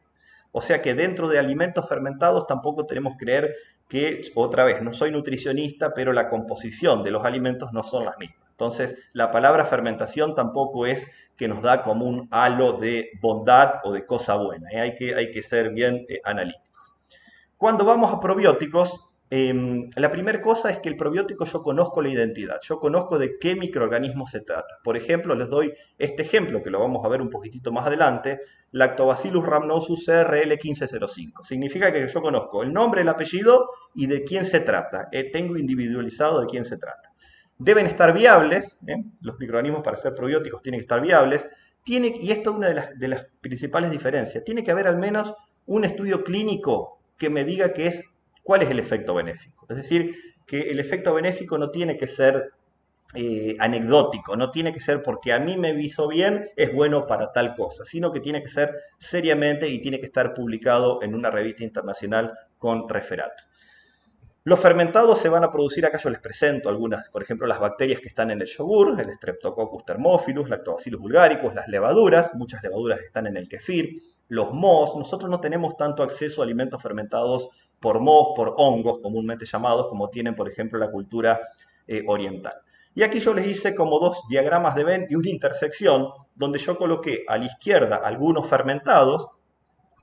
O sea que dentro de alimentos fermentados tampoco tenemos que creer que, otra vez, no soy nutricionista, pero la composición de los alimentos no son las mismas. Entonces, la palabra fermentación tampoco es que nos da como un halo de bondad o de cosa buena. Hay que ser bien analíticos. Cuando vamos a probióticos, la primera cosa es que el probiótico yo conozco la identidad, yo conozco de qué microorganismo se trata. Por ejemplo, les doy este ejemplo que lo vamos a ver un poquitito más adelante, Lactobacillus rhamnosus CRL 1505. Significa que yo conozco el nombre, el apellido y de quién se trata. Tengo individualizado de quién se trata. Deben estar viables, los microorganismos para ser probióticos tienen que estar viables. Y esto es una de las principales diferencias. Tiene que haber al menos un estudio clínico que me diga cuál es el efecto benéfico. Es decir, que el efecto benéfico no tiene que ser anecdótico, no tiene que ser porque a mí me hizo bien, es bueno para tal cosa, sino que tiene que ser seriamente y tiene que estar publicado en una revista internacional con referato. Los fermentados se van a producir, acá yo les presento algunas, por ejemplo, las bacterias que están en el yogur, el Streptococcus thermophilus, Lactobacillus bulgaricus, las levaduras, muchas levaduras están en el kefir, los mohos. Nosotros no tenemos tanto acceso a alimentos fermentados por mohos, por hongos comúnmente llamados, como tienen, por ejemplo, la cultura oriental. Y aquí yo les hice como dos diagramas de Venn y una intersección, donde yo coloqué a la izquierda algunos fermentados,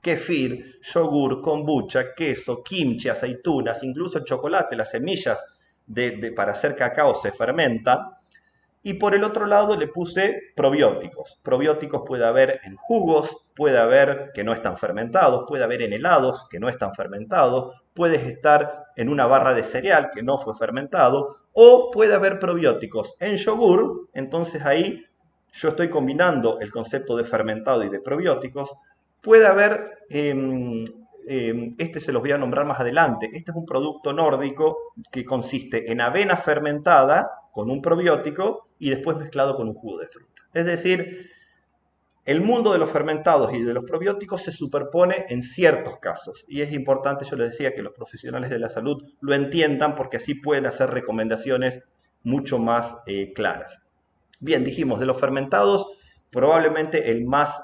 kefir, yogur, kombucha, queso, kimchi, aceitunas, incluso el chocolate, las semillas para hacer cacao se fermentan. Y por el otro lado le puse probióticos. Probióticos puede haber en jugos, puede haber que no están fermentados, puede haber en helados que no están fermentados, puede estar en una barra de cereal que no fue fermentado, o puede haber probióticos en yogur. Entonces ahí yo estoy combinando el concepto de fermentado y de probióticos. Puede haber, este se los voy a nombrar más adelante, este es un producto nórdico que consiste en avena fermentada con un probiótico y después mezclado con un jugo de fruta. Es decir, el mundo de los fermentados y de los probióticos se superpone en ciertos casos y es importante, yo les decía, que los profesionales de la salud lo entiendan porque así pueden hacer recomendaciones mucho más claras. Bien, dijimos, de los fermentados, probablemente el más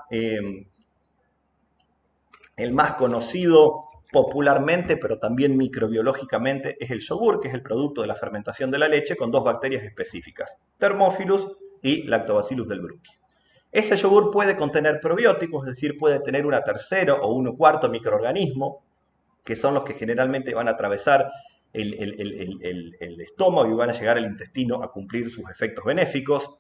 conocido popularmente, pero también microbiológicamente, es el yogur, que es el producto de la fermentación de la leche con dos bacterias específicas, Thermophilus y Lactobacillus delbrueckii. Ese yogur puede contener probióticos, es decir, puede tener una tercera o un cuarto microorganismo, que son los que generalmente van a atravesar el estómago y van a llegar al intestino a cumplir sus efectos benéficos.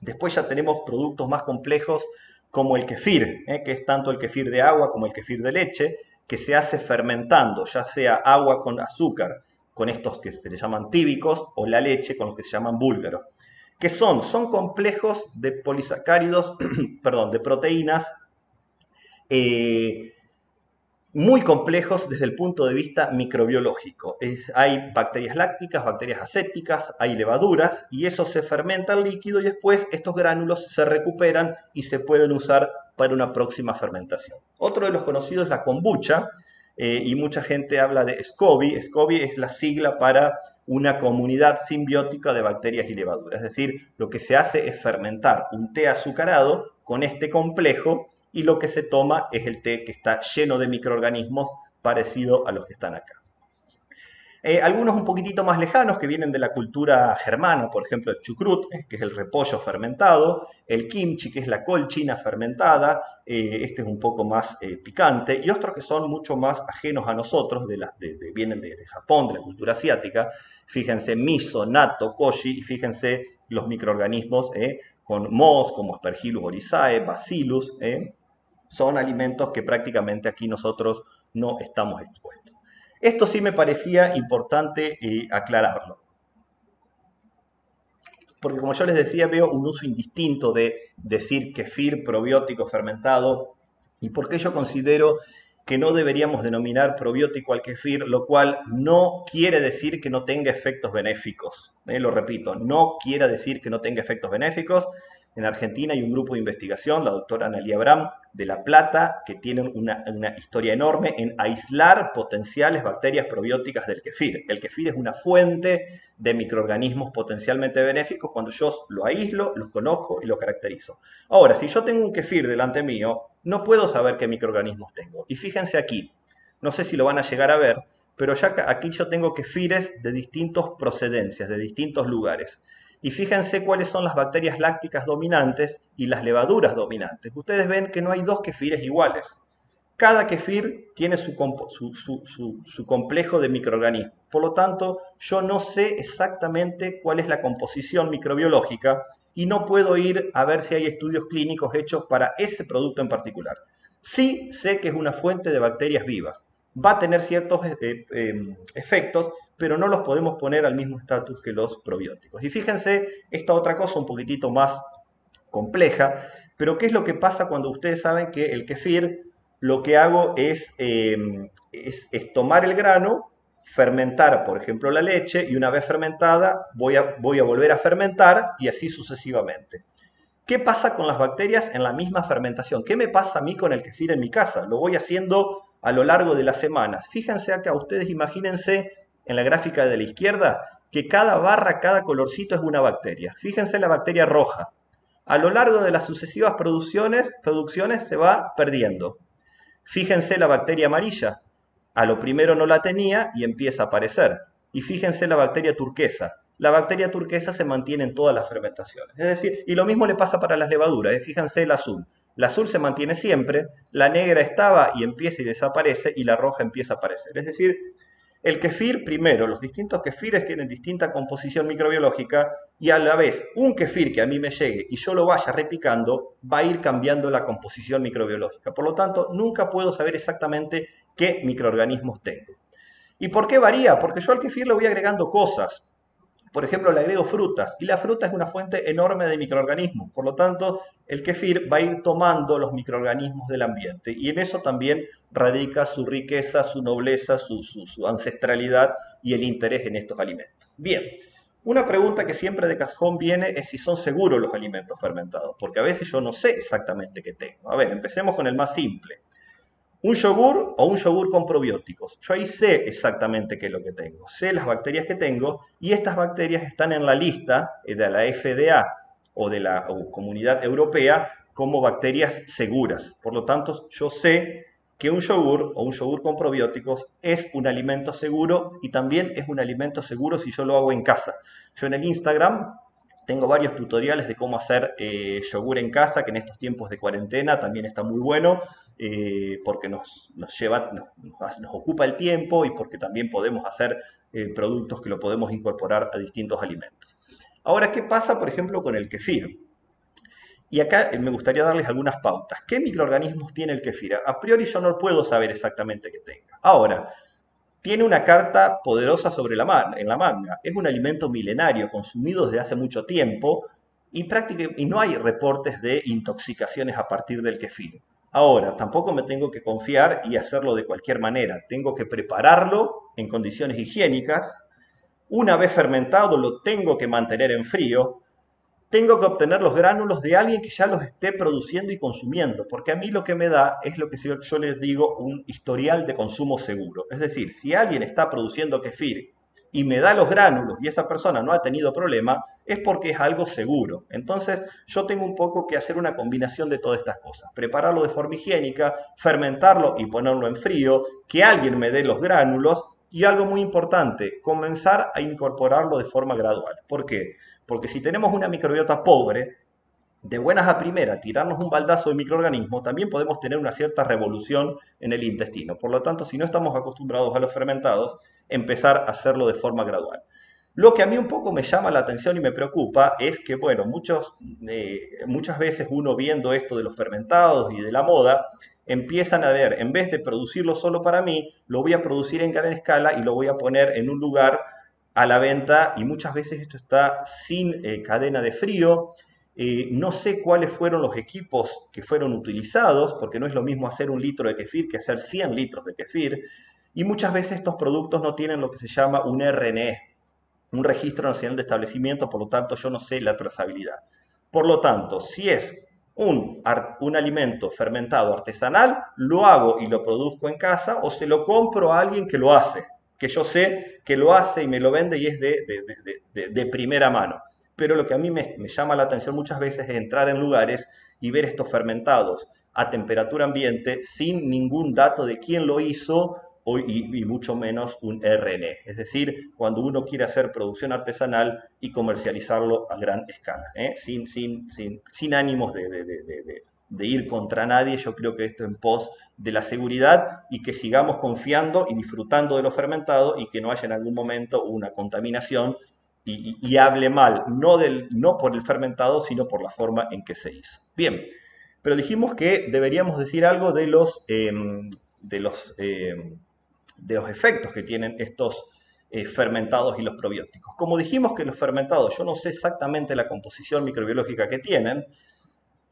Después ya tenemos productos más complejos como el kefir, que es tanto el kefir de agua como el kefir de leche, que se hace fermentando, ya sea agua con azúcar, con estos que se le llaman tíbicos, o la leche con los que se llaman búlgaros. ¿Qué son? Son complejos de polisacáridos, perdón, de proteínas muy complejos desde el punto de vista microbiológico. Hay bacterias lácticas, bacterias acéticas, hay levaduras y eso se fermenta en líquido y después estos gránulos se recuperan y se pueden usar para una próxima fermentación. Otro de los conocidos es la kombucha y mucha gente habla de SCOBY. SCOBY es la sigla para una comunidad simbiótica de bacterias y levaduras. Es decir, lo que se hace es fermentar un té azucarado con este complejo y lo que se toma es el té que está lleno de microorganismos parecido a los que están acá. Algunos un poquitito más lejanos que vienen de la cultura germana, por ejemplo el chucrut, que es el repollo fermentado, el kimchi, que es la col china fermentada, este es un poco más picante, y otros que son mucho más ajenos a nosotros, vienen de Japón, de la cultura asiática. Fíjense miso, natto, koji, y fíjense los microorganismos con mohos como Aspergillus oryzae, Bacillus, son alimentos que prácticamente aquí nosotros no estamos expuestos. Esto sí me parecía importante aclararlo, porque como yo les decía, veo un uso indistinto de decir kefir, probiótico, fermentado, y por qué yo considero que no deberíamos denominar probiótico al kefir, lo cual no quiere decir que no tenga efectos benéficos. Lo repito, no quiere decir que no tenga efectos benéficos. En Argentina hay un grupo de investigación, la doctora Analía Abraham de La Plata, que tienen una historia enorme en aislar potenciales bacterias probióticas del kefir. El kefir es una fuente de microorganismos potencialmente benéficos cuando yo lo aíslo, los conozco y lo caracterizo. Ahora, si yo tengo un kefir delante mío, no puedo saber qué microorganismos tengo. Y fíjense aquí, no sé si lo van a llegar a ver, pero ya aquí yo tengo kefires de distintas procedencias, de distintos lugares. Y fíjense cuáles son las bacterias lácticas dominantes y las levaduras dominantes. Ustedes ven que no hay dos kefires iguales. Cada kefir tiene su complejo de microorganismos. Por lo tanto, yo no sé exactamente cuál es la composición microbiológica y no puedo ir a ver si hay estudios clínicos hechos para ese producto en particular. Sí sé que es una fuente de bacterias vivas. Va a tener ciertos efectos, pero no los podemos poner al mismo estatus que los probióticos. Y fíjense esta otra cosa un poquitito más compleja, pero ¿qué es lo que pasa cuando ustedes saben que el kefir, lo que hago es tomar el grano, fermentar, por ejemplo, la leche, y una vez fermentada voy a volver a fermentar y así sucesivamente? ¿Qué pasa con las bacterias en la misma fermentación? ¿Qué me pasa a mí con el kefir en mi casa? Lo voy haciendo a lo largo de las semanas. Fíjense acá, ustedes imagínense en la gráfica de la izquierda que cada barra, cada colorcito es una bacteria. Fíjense la bacteria roja. A lo largo de las sucesivas producciones se va perdiendo. Fíjense la bacteria amarilla. A lo primero no la tenía y empieza a aparecer. Y fíjense la bacteria turquesa. La bacteria turquesa se mantiene en todas las fermentaciones. Es decir, y lo mismo le pasa para las levaduras. Fíjense el azul. La azul se mantiene siempre, la negra estaba y empieza y desaparece, y la roja empieza a aparecer. Es decir, el kefir, primero, los distintos kefires tienen distinta composición microbiológica, y a la vez, un kefir que a mí me llegue y yo lo vaya replicando, va a ir cambiando la composición microbiológica. Por lo tanto, nunca puedo saber exactamente qué microorganismos tengo. ¿Y por qué varía? Porque yo al kefir le voy agregando cosas. Por ejemplo, le agrego frutas, y la fruta es una fuente enorme de microorganismos. Por lo tanto, el kefir va a ir tomando los microorganismos del ambiente, y en eso también radica su riqueza, su nobleza, su ancestralidad y el interés en estos alimentos. Bien, una pregunta que siempre de cajón viene es si son seguros los alimentos fermentados, porque a veces yo no sé exactamente qué tengo. A ver, empecemos con el más simple. Un yogur o un yogur con probióticos. Yo ahí sé exactamente qué es lo que tengo, sé las bacterias que tengo, y estas bacterias están en la lista de la FDA o de la Comunidad Europea como bacterias seguras. Por lo tanto, yo sé que un yogur o un yogur con probióticos es un alimento seguro, y también es un alimento seguro si yo lo hago en casa. Yo en el Instagram tengo varios tutoriales de cómo hacer yogur en casa, que en estos tiempos de cuarentena también está muy bueno, porque nos ocupa el tiempo, y porque también podemos hacer productos que lo podemos incorporar a distintos alimentos. Ahora, ¿qué pasa, por ejemplo, con el kefir? Y acá me gustaría darles algunas pautas. ¿Qué microorganismos tiene el kefir? A priori yo no puedo saber exactamente qué tenga. Ahora, tiene una carta poderosa en la manga. Es un alimento milenario, consumido desde hace mucho tiempo, y no hay reportes de intoxicaciones a partir del kefir. Ahora, tampoco me tengo que confiar y hacerlo de cualquier manera. Tengo que prepararlo en condiciones higiénicas. Una vez fermentado, lo tengo que mantener en frío. Tengo que obtener los gránulos de alguien que ya los esté produciendo y consumiendo, porque a mí lo que me da es lo que yo les digo, un historial de consumo seguro. Es decir, si alguien está produciendo kefir y me da los gránulos y esa persona no ha tenido problema, es porque es algo seguro. Entonces yo tengo un poco que hacer una combinación de todas estas cosas: prepararlo de forma higiénica, fermentarlo y ponerlo en frío, que alguien me dé los gránulos, Y algo muy importante, comenzar a incorporarlo de forma gradual. ¿Por qué? Porque si tenemos una microbiota pobre, de buenas a primeras, tirarnos un baldazo de microorganismos, también podemos tener una cierta revolución en el intestino. Por lo tanto, si no estamos acostumbrados a los fermentados, empezar a hacerlo de forma gradual. Lo que a mí un poco me llama la atención y me preocupa es que, bueno, muchas veces uno viendo esto de los fermentados y de la moda, empiezan a ver, en vez de producirlo solo para mí, lo voy a producir en gran escala y lo voy a poner en un lugar a la venta, y muchas veces esto está sin cadena de frío. No sé cuáles fueron los equipos que fueron utilizados, porque no es lo mismo hacer 1 litro de kefir que hacer 100 litros de kefir. Y muchas veces estos productos no tienen lo que se llama un RNE, un registro nacional de establecimiento, por lo tanto yo no sé la trazabilidad. Por lo tanto, si es un alimento fermentado artesanal, lo hago y lo produzco en casa, o se lo compro a alguien que lo hace, que yo sé que lo hace y me lo vende y es de primera mano. Pero lo que a mí me llama la atención muchas veces es entrar en lugares y ver estos fermentados a temperatura ambiente sin ningún dato de quién lo hizo y mucho menos un RNE. Es decir, cuando uno quiere hacer producción artesanal y comercializarlo a gran escala, sin ánimos de ir contra nadie. Yo creo que esto en pos de la seguridad y que sigamos confiando y disfrutando de lo fermentado y que no haya en algún momento una contaminación y hable mal, no por el fermentado, sino por la forma en que se hizo. Bien, pero dijimos que deberíamos decir algo de los efectos que tienen estos fermentados y los probióticos. Como dijimos que los fermentados, yo no sé exactamente la composición microbiológica que tienen,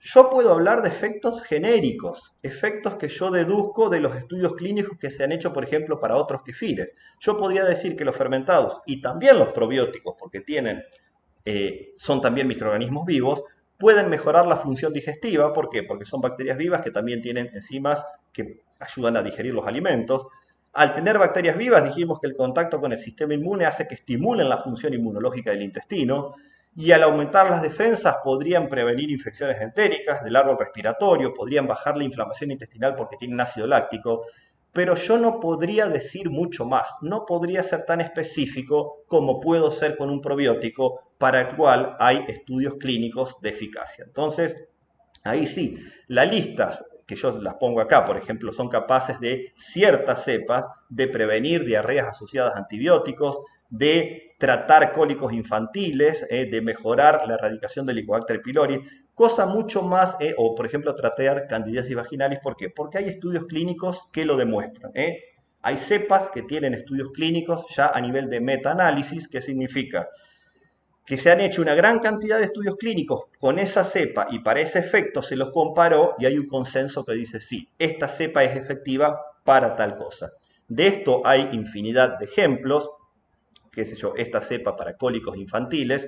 yo puedo hablar de efectos genéricos, efectos que yo deduzco de los estudios clínicos que se han hecho, por ejemplo, para otros kefires. Yo podría decir que los fermentados y también los probióticos, porque son también microorganismos vivos, pueden mejorar la función digestiva. ¿Por qué? Porque son bacterias vivas que también tienen enzimas que ayudan a digerir los alimentos. Al tener bacterias vivas, dijimos que el contacto con el sistema inmune hace que estimulen la función inmunológica del intestino, y al aumentar las defensas podrían prevenir infecciones entéricas del árbol respiratorio, podrían bajar la inflamación intestinal porque tienen ácido láctico, pero yo no podría decir mucho más, no podría ser tan específico como puedo ser con un probiótico para el cual hay estudios clínicos de eficacia. Entonces, ahí sí, las listas que yo las pongo acá, por ejemplo, son capaces de ciertas cepas de prevenir diarreas asociadas a antibióticos, de tratar cólicos infantiles, de mejorar la erradicación del Helicobacter pylori, cosa mucho más, o por ejemplo tratar candidiasis vaginalis. ¿Por qué? Porque hay estudios clínicos que lo demuestran. Hay cepas que tienen estudios clínicos ya a nivel de metaanálisis, que significa que se han hecho una gran cantidad de estudios clínicos con esa cepa y para ese efecto se los comparó y hay un consenso que dice sí, esta cepa es efectiva para tal cosa. De esto hay infinidad de ejemplos, qué sé yo, esta cepa para cólicos infantiles,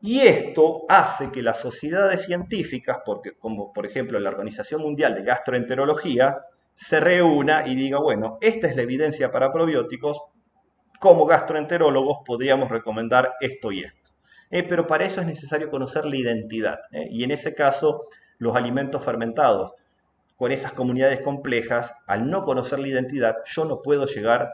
y esto hace que las sociedades científicas, como por ejemplo la Organización Mundial de Gastroenterología, se reúna y diga, bueno, esta es la evidencia para probióticos, como gastroenterólogos podríamos recomendar esto y esto. Pero para eso es necesario conocer la identidad. Y en ese caso, los alimentos fermentados con esas comunidades complejas, al no conocer la identidad, yo no puedo llegar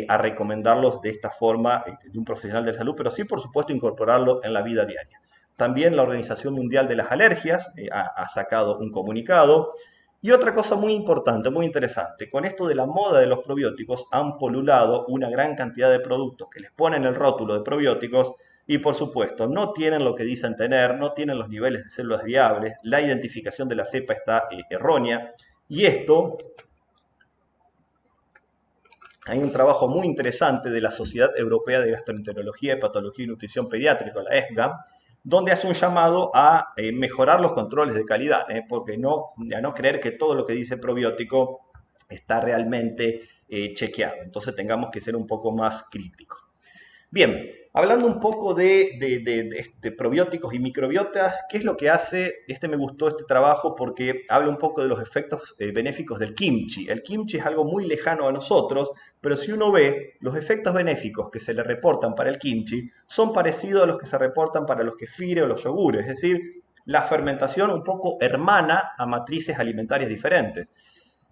a recomendarlos de esta forma de un profesional de salud, pero sí, por supuesto, incorporarlo en la vida diaria. También la Organización Mundial de las Alergias ha sacado un comunicado. Y otra cosa muy importante, muy interesante, con esto de la moda de los probióticos han polulado una gran cantidad de productos que les ponen el rótulo de probióticos y por supuesto no tienen lo que dicen tener, no tienen los niveles de células viables, la identificación de la cepa está errónea, y esto, hay un trabajo muy interesante de la Sociedad Europea de Gastroenterología, Hepatología y Nutrición Pediátrica, la ESGA, donde hace un llamado a mejorar los controles de calidad, porque a no creer que todo lo que dice probiótico está realmente chequeado. Entonces tengamos que ser un poco más críticos. Bien, hablando un poco de probióticos y microbiotas, ¿qué es lo que hace? Me gustó este trabajo porque habla un poco de los efectos benéficos del kimchi. El kimchi es algo muy lejano a nosotros, pero si uno ve, los efectos benéficos que se le reportan para el kimchi son parecidos a los que se reportan para los kefires o los yogures, es decir, la fermentación un poco hermana a matrices alimentarias diferentes.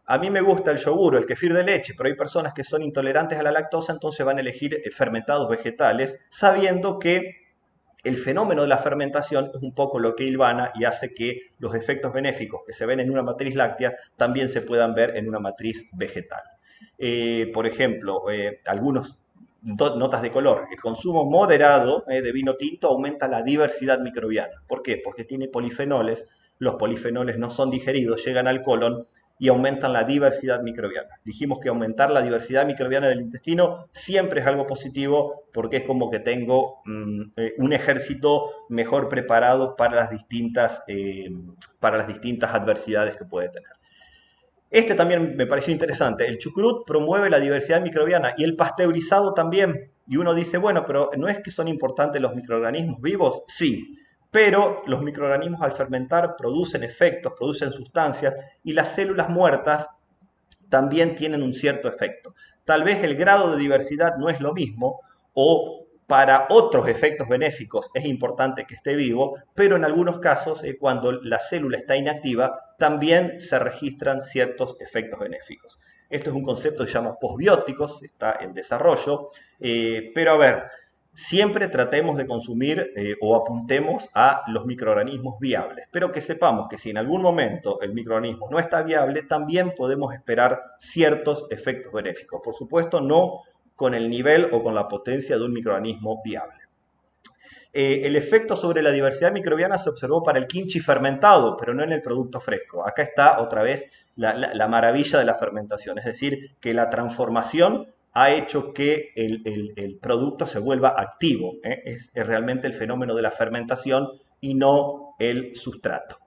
a mí me gusta el yogur o el kefir de leche, pero hay personas que son intolerantes a la lactosa, entonces van a elegir fermentados vegetales, sabiendo que el fenómeno de la fermentación es un poco lo que hilvana y hace que los efectos benéficos que se ven en una matriz láctea también se puedan ver en una matriz vegetal. Por ejemplo, algunos notas de color. El consumo moderado de vino tinto aumenta la diversidad microbiana. ¿Por qué? Porque tiene polifenoles. Los polifenoles no son digeridos, llegan al colon y aumentan la diversidad microbiana. Dijimos que aumentar la diversidad microbiana del intestino siempre es algo positivo porque es como que tengo un ejército mejor preparado para las distintas adversidades que puede tener. Este también me pareció interesante. El chucrut promueve la diversidad microbiana y el pasteurizado también. Y uno dice, bueno, pero ¿no es que son importantes los microorganismos vivos? Sí, pero los microorganismos al fermentar producen efectos, producen sustancias y las células muertas también tienen un cierto efecto. Tal vez el grado de diversidad no es lo mismo o para otros efectos benéficos es importante que esté vivo, pero en algunos casos, cuando la célula está inactiva, también se registran ciertos efectos benéficos. Esto es un concepto que se llama posbióticos, está en desarrollo, pero a ver, siempre tratemos de consumir o apuntemos a los microorganismos viables, pero que sepamos que si en algún momento el microorganismo no está viable, también podemos esperar ciertos efectos benéficos. Por supuesto, no con el nivel o con la potencia de un microorganismo viable. El efecto sobre la diversidad microbiana se observó para el kimchi fermentado, pero no en el producto fresco. Acá está otra vez la maravilla de la fermentación, es decir, que la transformación ha hecho que el producto se vuelva activo. Es realmente el fenómeno de la fermentación y no el sustrato.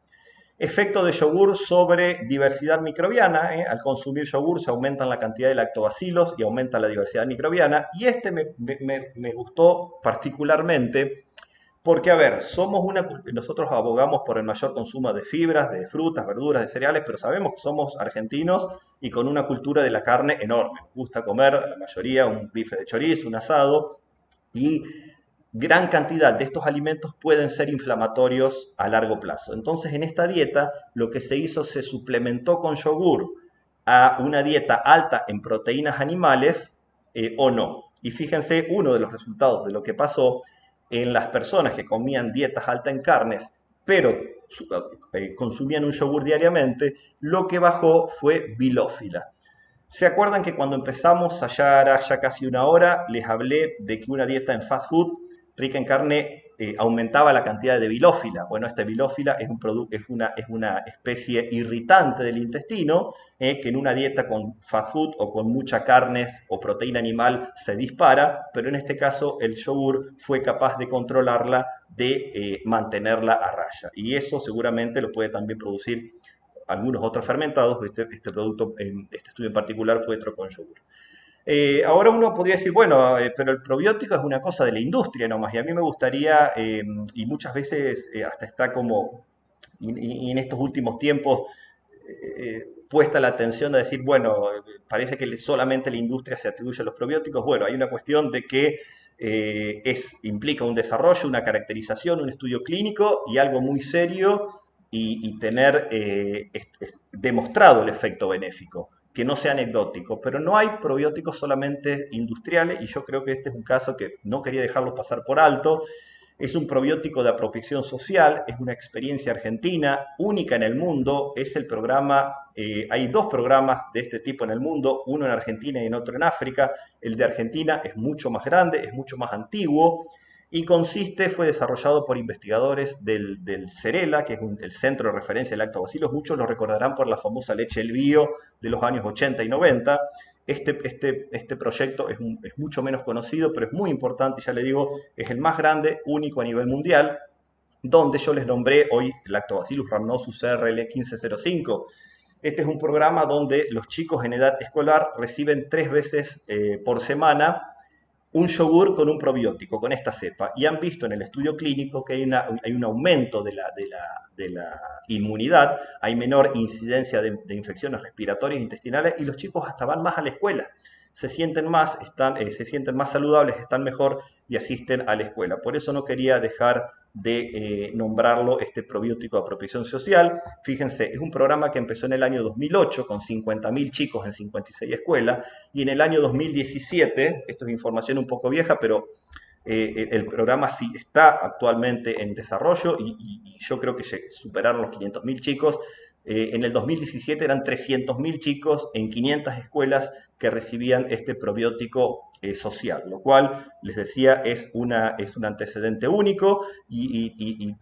Efecto de yogur sobre diversidad microbiana. Al consumir yogur se aumentan la cantidad de lactobacilos y aumenta la diversidad microbiana. Y este me gustó particularmente porque, a ver, nosotros abogamos por el mayor consumo de fibras, de frutas, verduras, de cereales, pero sabemos que somos argentinos y con una cultura de la carne enorme. Nos gusta comer, a la mayoría, un bife de chorizo, un asado, y gran cantidad de estos alimentos pueden ser inflamatorios a largo plazo. Entonces, en esta dieta, lo que se hizo, se suplementó con yogur a una dieta alta en proteínas animales o no. Y fíjense, uno de los resultados de lo que pasó en las personas que comían dietas altas en carnes, pero consumían un yogur diariamente, lo que bajó fue bilófila. ¿Se acuerdan que cuando empezamos, allá era ya casi una hora, les hablé de que una dieta en fast food rica en carne aumentaba la cantidad de bilófila? Bueno, esta bilófila es una especie irritante del intestino que en una dieta con fast food o con mucha carne o proteína animal se dispara, pero en este caso el yogur fue capaz de controlarla, de mantenerla a raya. Y eso seguramente lo puede también producir algunos otros fermentados. Este producto, este estudio en particular, fue hecho con yogur. Ahora uno podría decir, bueno, pero el probiótico es una cosa de la industria nomás, y a mí me gustaría, y muchas veces hasta está como, y en estos últimos tiempos, puesta la atención de decir, bueno, parece que solamente la industria se atribuye a los probióticos. Bueno, hay una cuestión de que implica un desarrollo, una caracterización, un estudio clínico y algo muy serio y tener demostrado el efecto benéfico, que no sea anecdótico, pero no hay probióticos solamente industriales y yo creo que este es un caso que no quería dejarlo pasar por alto. Es un probiótico de apropiación social, es una experiencia argentina única en el mundo, es el programa, hay dos programas de este tipo en el mundo, uno en Argentina y en otro en África. El de Argentina es mucho más grande, es mucho más antiguo y fue desarrollado por investigadores del CERELA, que es el Centro de Referencia de Lactobacilos. Muchos lo recordarán por la famosa leche El Bio de los años 80 y 90. Este proyecto es mucho menos conocido, pero es muy importante, y ya le digo, es el más grande, único a nivel mundial, donde yo les nombré hoy Lactobacillus rhamnosus CRL 1505. Este es un programa donde los chicos en edad escolar reciben 3 veces por semana un yogur con un probiótico, con esta cepa, y han visto en el estudio clínico que hay un aumento de la inmunidad, hay menor incidencia de infecciones respiratorias e intestinales, y los chicos hasta van más a la escuela, se sienten más saludables, están mejor y asisten a la escuela. Por eso no quería dejar de nombrarlo este probiótico de apropiación social. Fíjense, es un programa que empezó en el año 2008 con 50.000 chicos en 56 escuelas, y en el año 2017, esto es información un poco vieja, pero el programa sí está actualmente en desarrollo y yo creo que superaron los 500.000 chicos. En el 2017 eran 300.000 chicos en 500 escuelas que recibían este probiótico social, lo cual, les decía, es un antecedente único y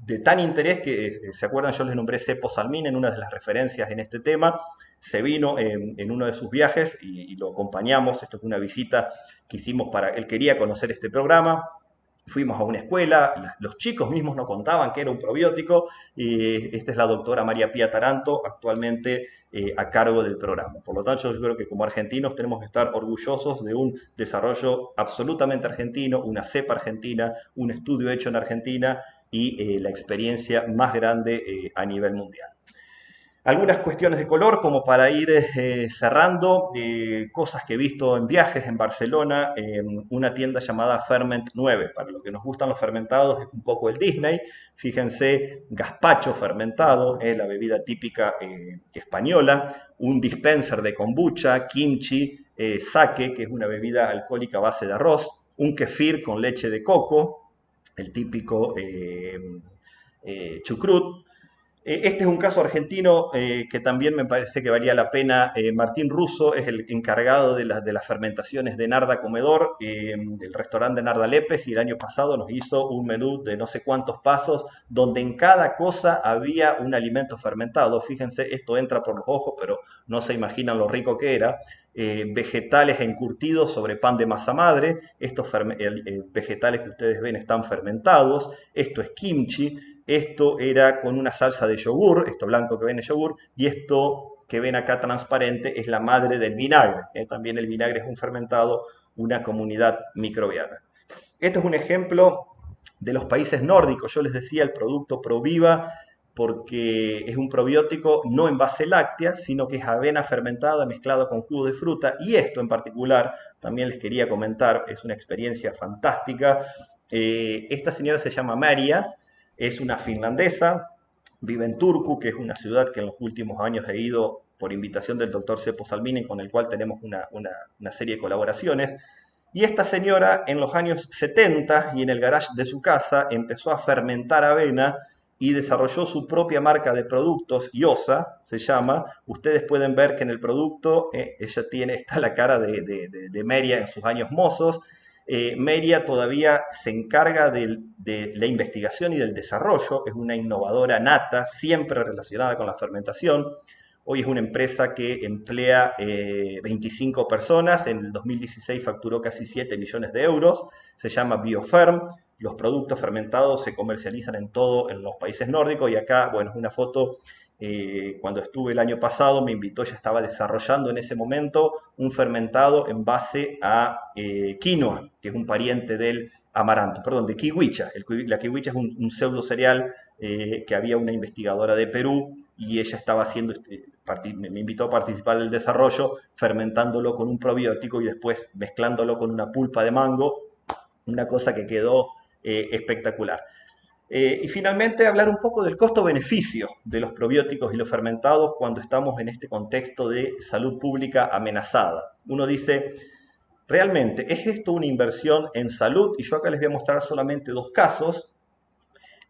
de tan interés que, ¿se acuerdan? Yo les nombré Seppo Salmín en una de las referencias en este tema. Se vino en uno de sus viajes y lo acompañamos. Esto es una visita que hicimos él quería conocer este programa. Fuimos a una escuela, los chicos mismos nos contaban que era un probiótico. Esta es la doctora María Pía Taranto, actualmente a cargo del programa. Por lo tanto, yo creo que como argentinos tenemos que estar orgullosos de un desarrollo absolutamente argentino, una cepa argentina, un estudio hecho en Argentina y la experiencia más grande a nivel mundial. Algunas cuestiones de color como para ir cerrando, cosas que he visto en viajes en Barcelona, una tienda llamada Ferment 9. Para los que nos gustan los fermentados es un poco el Disney. Fíjense, gazpacho fermentado, la bebida típica española, un dispenser de kombucha, kimchi, sake, que es una bebida alcohólica a base de arroz, un kefir con leche de coco, el típico chucrut. Este es un caso argentino que también me parece que valía la pena. Martín Russo es el encargado de las fermentaciones de Narda Comedor, del restaurante Narda Lepes, y el año pasado nos hizo un menú de no sé cuántos pasos, donde en cada cosa había un alimento fermentado. Fíjense, esto entra por los ojos, pero no se imaginan lo rico que era. Vegetales encurtidos sobre pan de masa madre. Estos vegetales que ustedes ven están fermentados. Esto es kimchi. Esto era con una salsa de yogur, esto blanco que ven es yogur, y esto que ven acá transparente es la madre del vinagre. También el vinagre es un fermentado, una comunidad microbiana. Esto es un ejemplo de los países nórdicos. Yo les decía el producto Proviva porque es un probiótico no en base láctea, sino que es avena fermentada mezclada con jugo de fruta. Y esto en particular, también les quería comentar, es una experiencia fantástica. Esta señora se llama Maria. Es una finlandesa, vive en Turku, que es una ciudad que en los últimos años he ido por invitación del doctor Seppo Salminen, con el cual tenemos una serie de colaboraciones. Y esta señora en los años 70 y en el garage de su casa empezó a fermentar avena y desarrolló su propia marca de productos, Iosa se llama. Ustedes pueden ver que en el producto está la cara de Meria en sus años mozos. Meria todavía se encarga de la investigación y del desarrollo, es una innovadora nata, siempre relacionada con la fermentación. Hoy es una empresa que emplea 25 personas, en el 2016 facturó casi 7 millones de euros, se llama Bioferm. Los productos fermentados se comercializan en los países nórdicos, y acá, bueno, es una foto. Cuando estuve el año pasado me invitó, ya estaba desarrollando en ese momento un fermentado en base a quinoa, que es un pariente del amaranto, perdón, de kiwicha. La kiwicha es un pseudo cereal que había una investigadora de Perú y ella estaba haciendo, me invitó a participar del desarrollo, fermentándolo con un probiótico y después mezclándolo con una pulpa de mango, una cosa que quedó espectacular. Y finalmente hablar un poco del costo-beneficio de los probióticos y los fermentados cuando estamos en este contexto de salud pública amenazada. Uno dice, ¿realmente es esto una inversión en salud? Y yo acá les voy a mostrar solamente dos casos.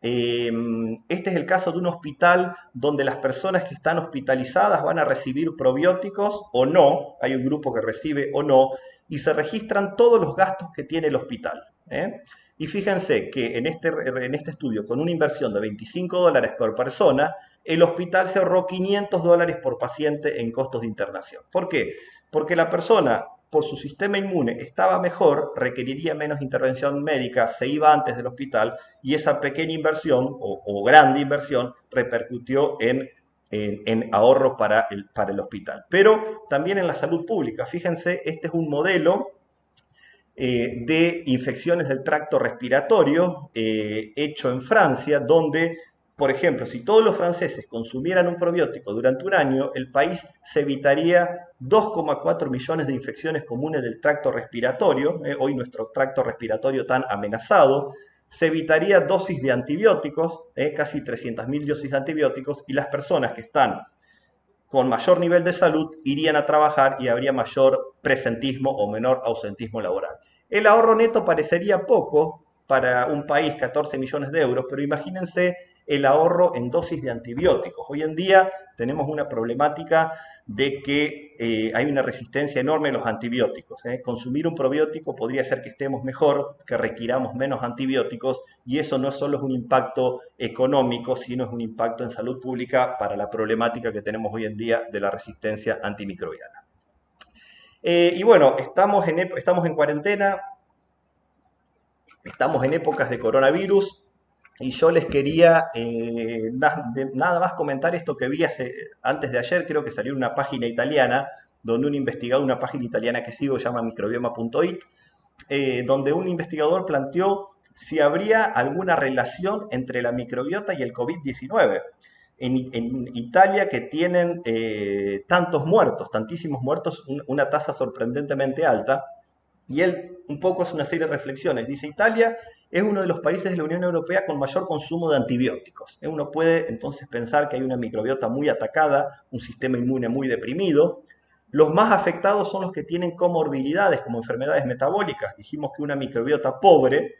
Este es el caso de un hospital donde las personas que están hospitalizadas van a recibir probióticos o no, hay un grupo que recibe o no, y se registran todos los gastos que tiene el hospital. Y fíjense que en este estudio, con una inversión de $25 por persona, el hospital se ahorró $500 por paciente en costos de internación. ¿Por qué? Porque la persona, por su sistema inmune, estaba mejor, requeriría menos intervención médica, se iba antes del hospital, y esa pequeña inversión o grande inversión repercutió en ahorro para el hospital. Pero también en la salud pública. Fíjense, este es un modelo de infecciones del tracto respiratorio hecho en Francia, donde, por ejemplo, si todos los franceses consumieran un probiótico durante un año, el país se evitaría 2,4 millones de infecciones comunes del tracto respiratorio, hoy nuestro tracto respiratorio tan amenazado. se evitaría dosis de antibióticos, casi 300.000 dosis de antibióticos, y las personas que están con mayor nivel de salud irían a trabajar y habría mayor presentismo o menor ausentismo laboral. El ahorro neto parecería poco para un país, 14 millones de euros, pero imagínense el ahorro en dosis de antibióticos. Hoy en día tenemos una problemática de que hay una resistencia enorme a los antibióticos. Consumir un probiótico podría hacer que estemos mejor, que requiramos menos antibióticos, y eso no solo es un impacto económico, sino es un impacto en salud pública para la problemática que tenemos hoy en día de la resistencia antimicrobiana. Y bueno, estamos en cuarentena, estamos en épocas de coronavirus, y yo les quería nada más comentar esto que vi antes de ayer. Creo que salió una página italiana, donde un investigador, una página italiana que sigo, se llama microbioma.it, donde un investigador planteó si habría alguna relación entre la microbiota y el COVID-19. En Italia, que tienen tantos muertos, tantísimos muertos, una tasa sorprendentemente alta, y él un poco hace una serie de reflexiones. Dice: Italia es uno de los países de la Unión Europea con mayor consumo de antibióticos. Uno puede entonces pensar que hay una microbiota muy atacada, un sistema inmune muy deprimido. Los más afectados son los que tienen comorbilidades, como enfermedades metabólicas. Dijimos que una microbiota pobre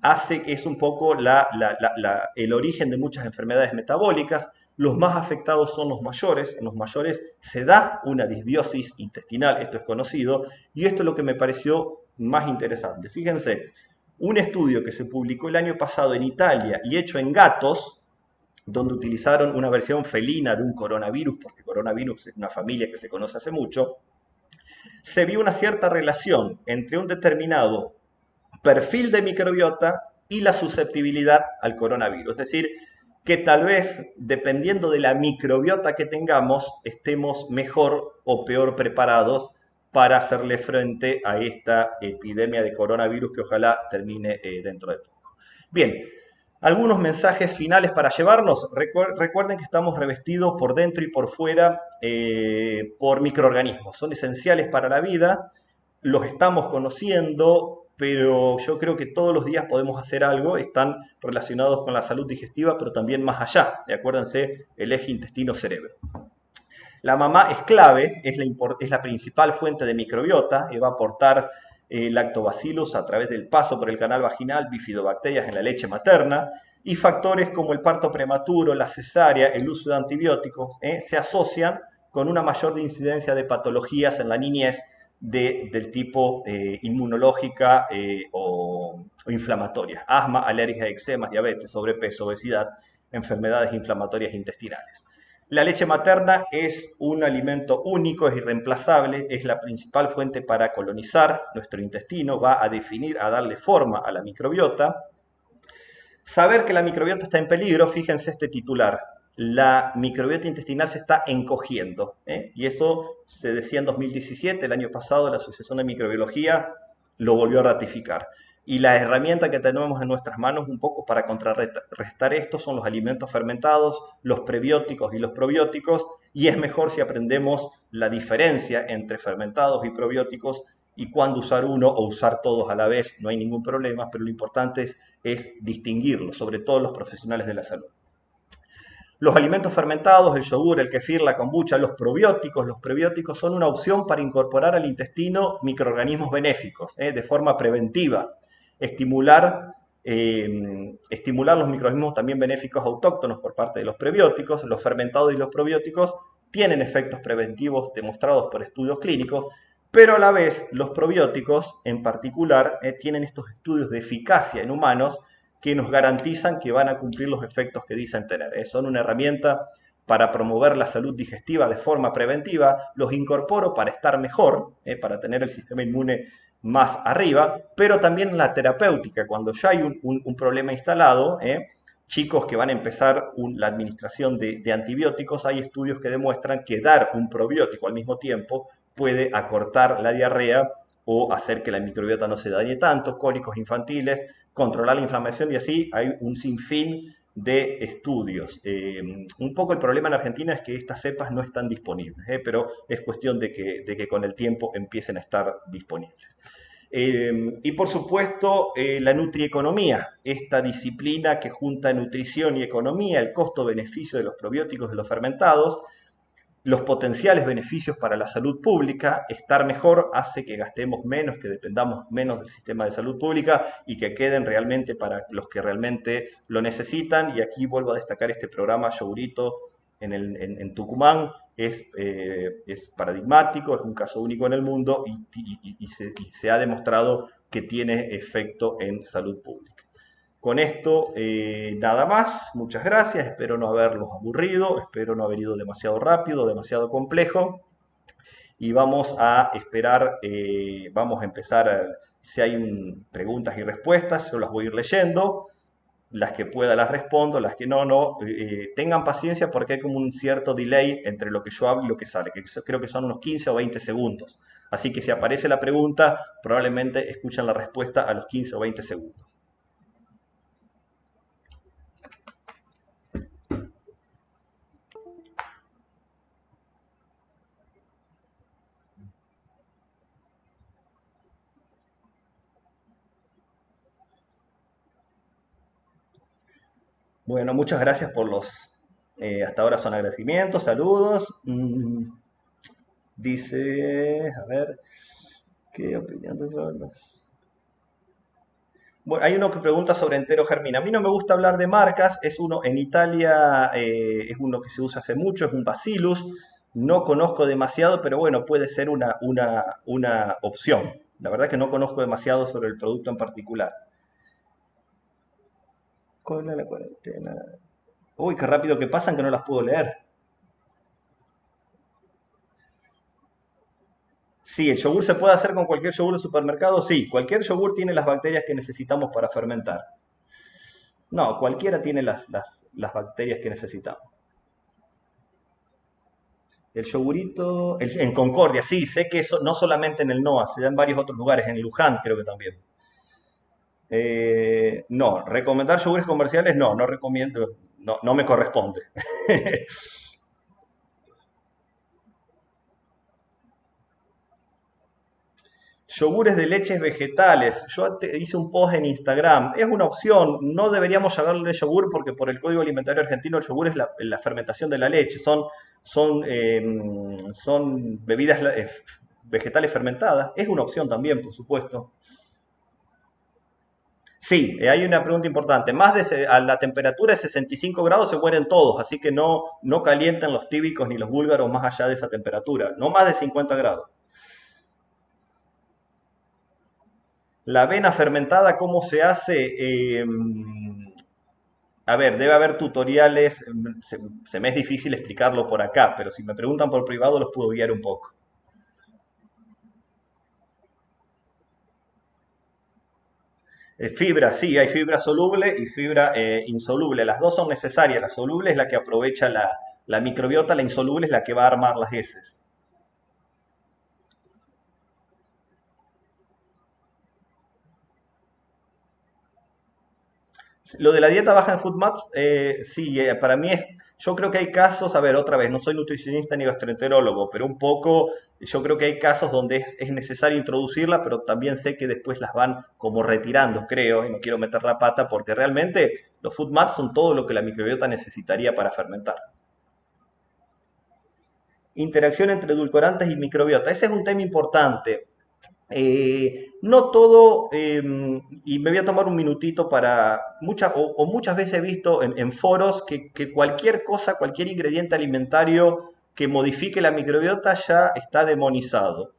hace que es un poco el origen de muchas enfermedades metabólicas. Los más afectados son los mayores. En los mayores se da una disbiosis intestinal, esto es conocido, y esto es lo que me pareció más interesante. Fíjense, un estudio que se publicó el año pasado en Italia y hecho en gatos, donde utilizaron una versión felina de un coronavirus, porque coronavirus es una familia que se conoce hace mucho, se vio una cierta relación entre un determinado perfil de microbiota y la susceptibilidad al coronavirus. Es decir, que tal vez, dependiendo de la microbiota que tengamos, estemos mejor o peor preparados para hacerle frente a esta epidemia de coronavirus que ojalá termine dentro de poco. Bien, algunos mensajes finales para llevarnos. Recuerden que estamos revestidos por dentro y por fuera por microorganismos. Son esenciales para la vida, los estamos conociendo, pero yo creo que todos los días podemos hacer algo. Están relacionados con la salud digestiva, pero también más allá. Acuérdense, el eje intestino-cerebro. La mamá es clave, es la principal fuente de microbiota, y va a aportar lactobacillus a través del paso por el canal vaginal, bifidobacterias en la leche materna, y factores como el parto prematuro, la cesárea, el uso de antibióticos, se asocian con una mayor incidencia de patologías en la niñez del tipo inmunológica o inflamatoria. Asma, alergias, eczemas, diabetes, sobrepeso, obesidad, enfermedades inflamatorias intestinales. La leche materna es un alimento único, es irreemplazable, es la principal fuente para colonizar nuestro intestino, va a definir, a darle forma a la microbiota. Saber que la microbiota está en peligro, fíjense este titular: la microbiota intestinal se está encogiendo, y eso se decía en 2017, el año pasado la Asociación de Microbiología lo volvió a ratificar. Y la herramienta que tenemos en nuestras manos un poco para contrarrestar esto son los alimentos fermentados, los prebióticos y los probióticos, y es mejor si aprendemos la diferencia entre fermentados y probióticos y cuándo usar uno o usar todos a la vez. No hay ningún problema, pero lo importante es distinguirlos, sobre todo los profesionales de la salud. Los alimentos fermentados, el yogur, el kefir, la kombucha, los prebióticos son una opción para incorporar al intestino microorganismos benéficos, de forma preventiva. Estimular los microorganismos también benéficos autóctonos por parte de los prebióticos. Los fermentados y los probióticos tienen efectos preventivos demostrados por estudios clínicos, pero a la vez los probióticos en particular tienen estos estudios de eficacia en humanos que nos garantizan que van a cumplir los efectos que dicen tener. Son una herramienta para promover la salud digestiva de forma preventiva. Los incorporo para estar mejor, para tener el sistema inmune más arriba, pero también en la terapéutica, cuando ya hay un problema instalado, chicos que van a empezar la administración de antibióticos, hay estudios que demuestran que dar un probiótico al mismo tiempo puede acortar la diarrea o hacer que la microbiota no se dañe tanto, cólicos infantiles, controlar la inflamación, y así hay un sinfín de estudios. Un poco el problema en Argentina es que estas cepas no están disponibles, pero es cuestión de que con el tiempo empiecen a estar disponibles. Y por supuesto, la nutrieconomía, esta disciplina que junta nutrición y economía, el costo-beneficio de los probióticos de los fermentados, los potenciales beneficios para la salud pública. Estar mejor hace que gastemos menos, que dependamos menos del sistema de salud pública y que queden realmente para los que realmente lo necesitan. Y aquí vuelvo a destacar este programa Yogurito en Tucumán. Es paradigmático, es un caso único en el mundo y se ha demostrado que tiene efecto en salud pública. Con esto, nada más. Muchas gracias. Espero no haberlos aburrido. Espero no haber ido demasiado rápido, demasiado complejo. Y vamos a esperar, vamos a empezar, si hay preguntas y respuestas, yo las voy a ir leyendo. Las que pueda las respondo, las que no, no. Tengan paciencia porque hay como un cierto delay entre lo que yo hablo y lo que sale, que creo que son unos 15 o 20 segundos. Así que si aparece la pregunta, probablemente escuchen la respuesta a los 15 o 20 segundos. Bueno, muchas gracias por hasta ahora son agradecimientos, saludos. Dice, a ver, ¿qué opinión de los? Bueno, hay uno que pregunta sobre Entero Germina. A mí no me gusta hablar de marcas, es uno en Italia, es uno que se usa hace mucho, es un Bacillus. No conozco demasiado, pero bueno, puede ser una opción. La verdad que no conozco demasiado sobre el producto en particular. ¿Cuál es la cuarentena? Uy, qué rápido que pasan que no las puedo leer. Sí, el yogur se puede hacer con cualquier yogur de supermercado. Sí, cualquier yogur tiene las bacterias que necesitamos para fermentar. No, cualquiera tiene las bacterias que necesitamos. El yogurito, en Concordia, sí, sé que eso no solamente en el NOA, se da en varios otros lugares, en Luján creo que también. No, recomendar yogures comerciales, no, no recomiendo, no, no me corresponde. Yogures de leches vegetales. Yo hice un post en Instagram. Es una opción. No deberíamos llamarle yogur porque por el Código Alimentario Argentino el yogur es la fermentación de la leche. Son bebidas vegetales fermentadas. Es una opción también, por supuesto. Sí, hay una pregunta importante. A la temperatura de 65 grados se mueren todos, así que no, no calientan los tíbicos ni los búlgaros más allá de esa temperatura. No más de 50 grados. La avena fermentada, ¿cómo se hace? A ver, debe haber tutoriales, se me es difícil explicarlo por acá, pero si me preguntan por privado los puedo guiar un poco. Fibra, sí, hay fibra soluble y fibra insoluble. Las dos son necesarias. La soluble es la que aprovecha la microbiota, la insoluble es la que va a armar las heces. Lo de la dieta baja en FoodMaps, sí, para mí yo creo que hay casos, a ver, otra vez, no soy nutricionista ni gastroenterólogo, pero un poco, yo creo que hay casos donde es necesario introducirla, pero también sé que después las van como retirando, creo, y no quiero meter la pata, porque realmente los FoodMaps son todo lo que la microbiota necesitaría para fermentar. Interacción entre edulcorantes y microbiota, ese es un tema importante. No todo, y me voy a tomar un minutito para, muchas veces he visto en foros que cualquier cosa, cualquier ingrediente alimentario que modifique la microbiota ya está demonizado.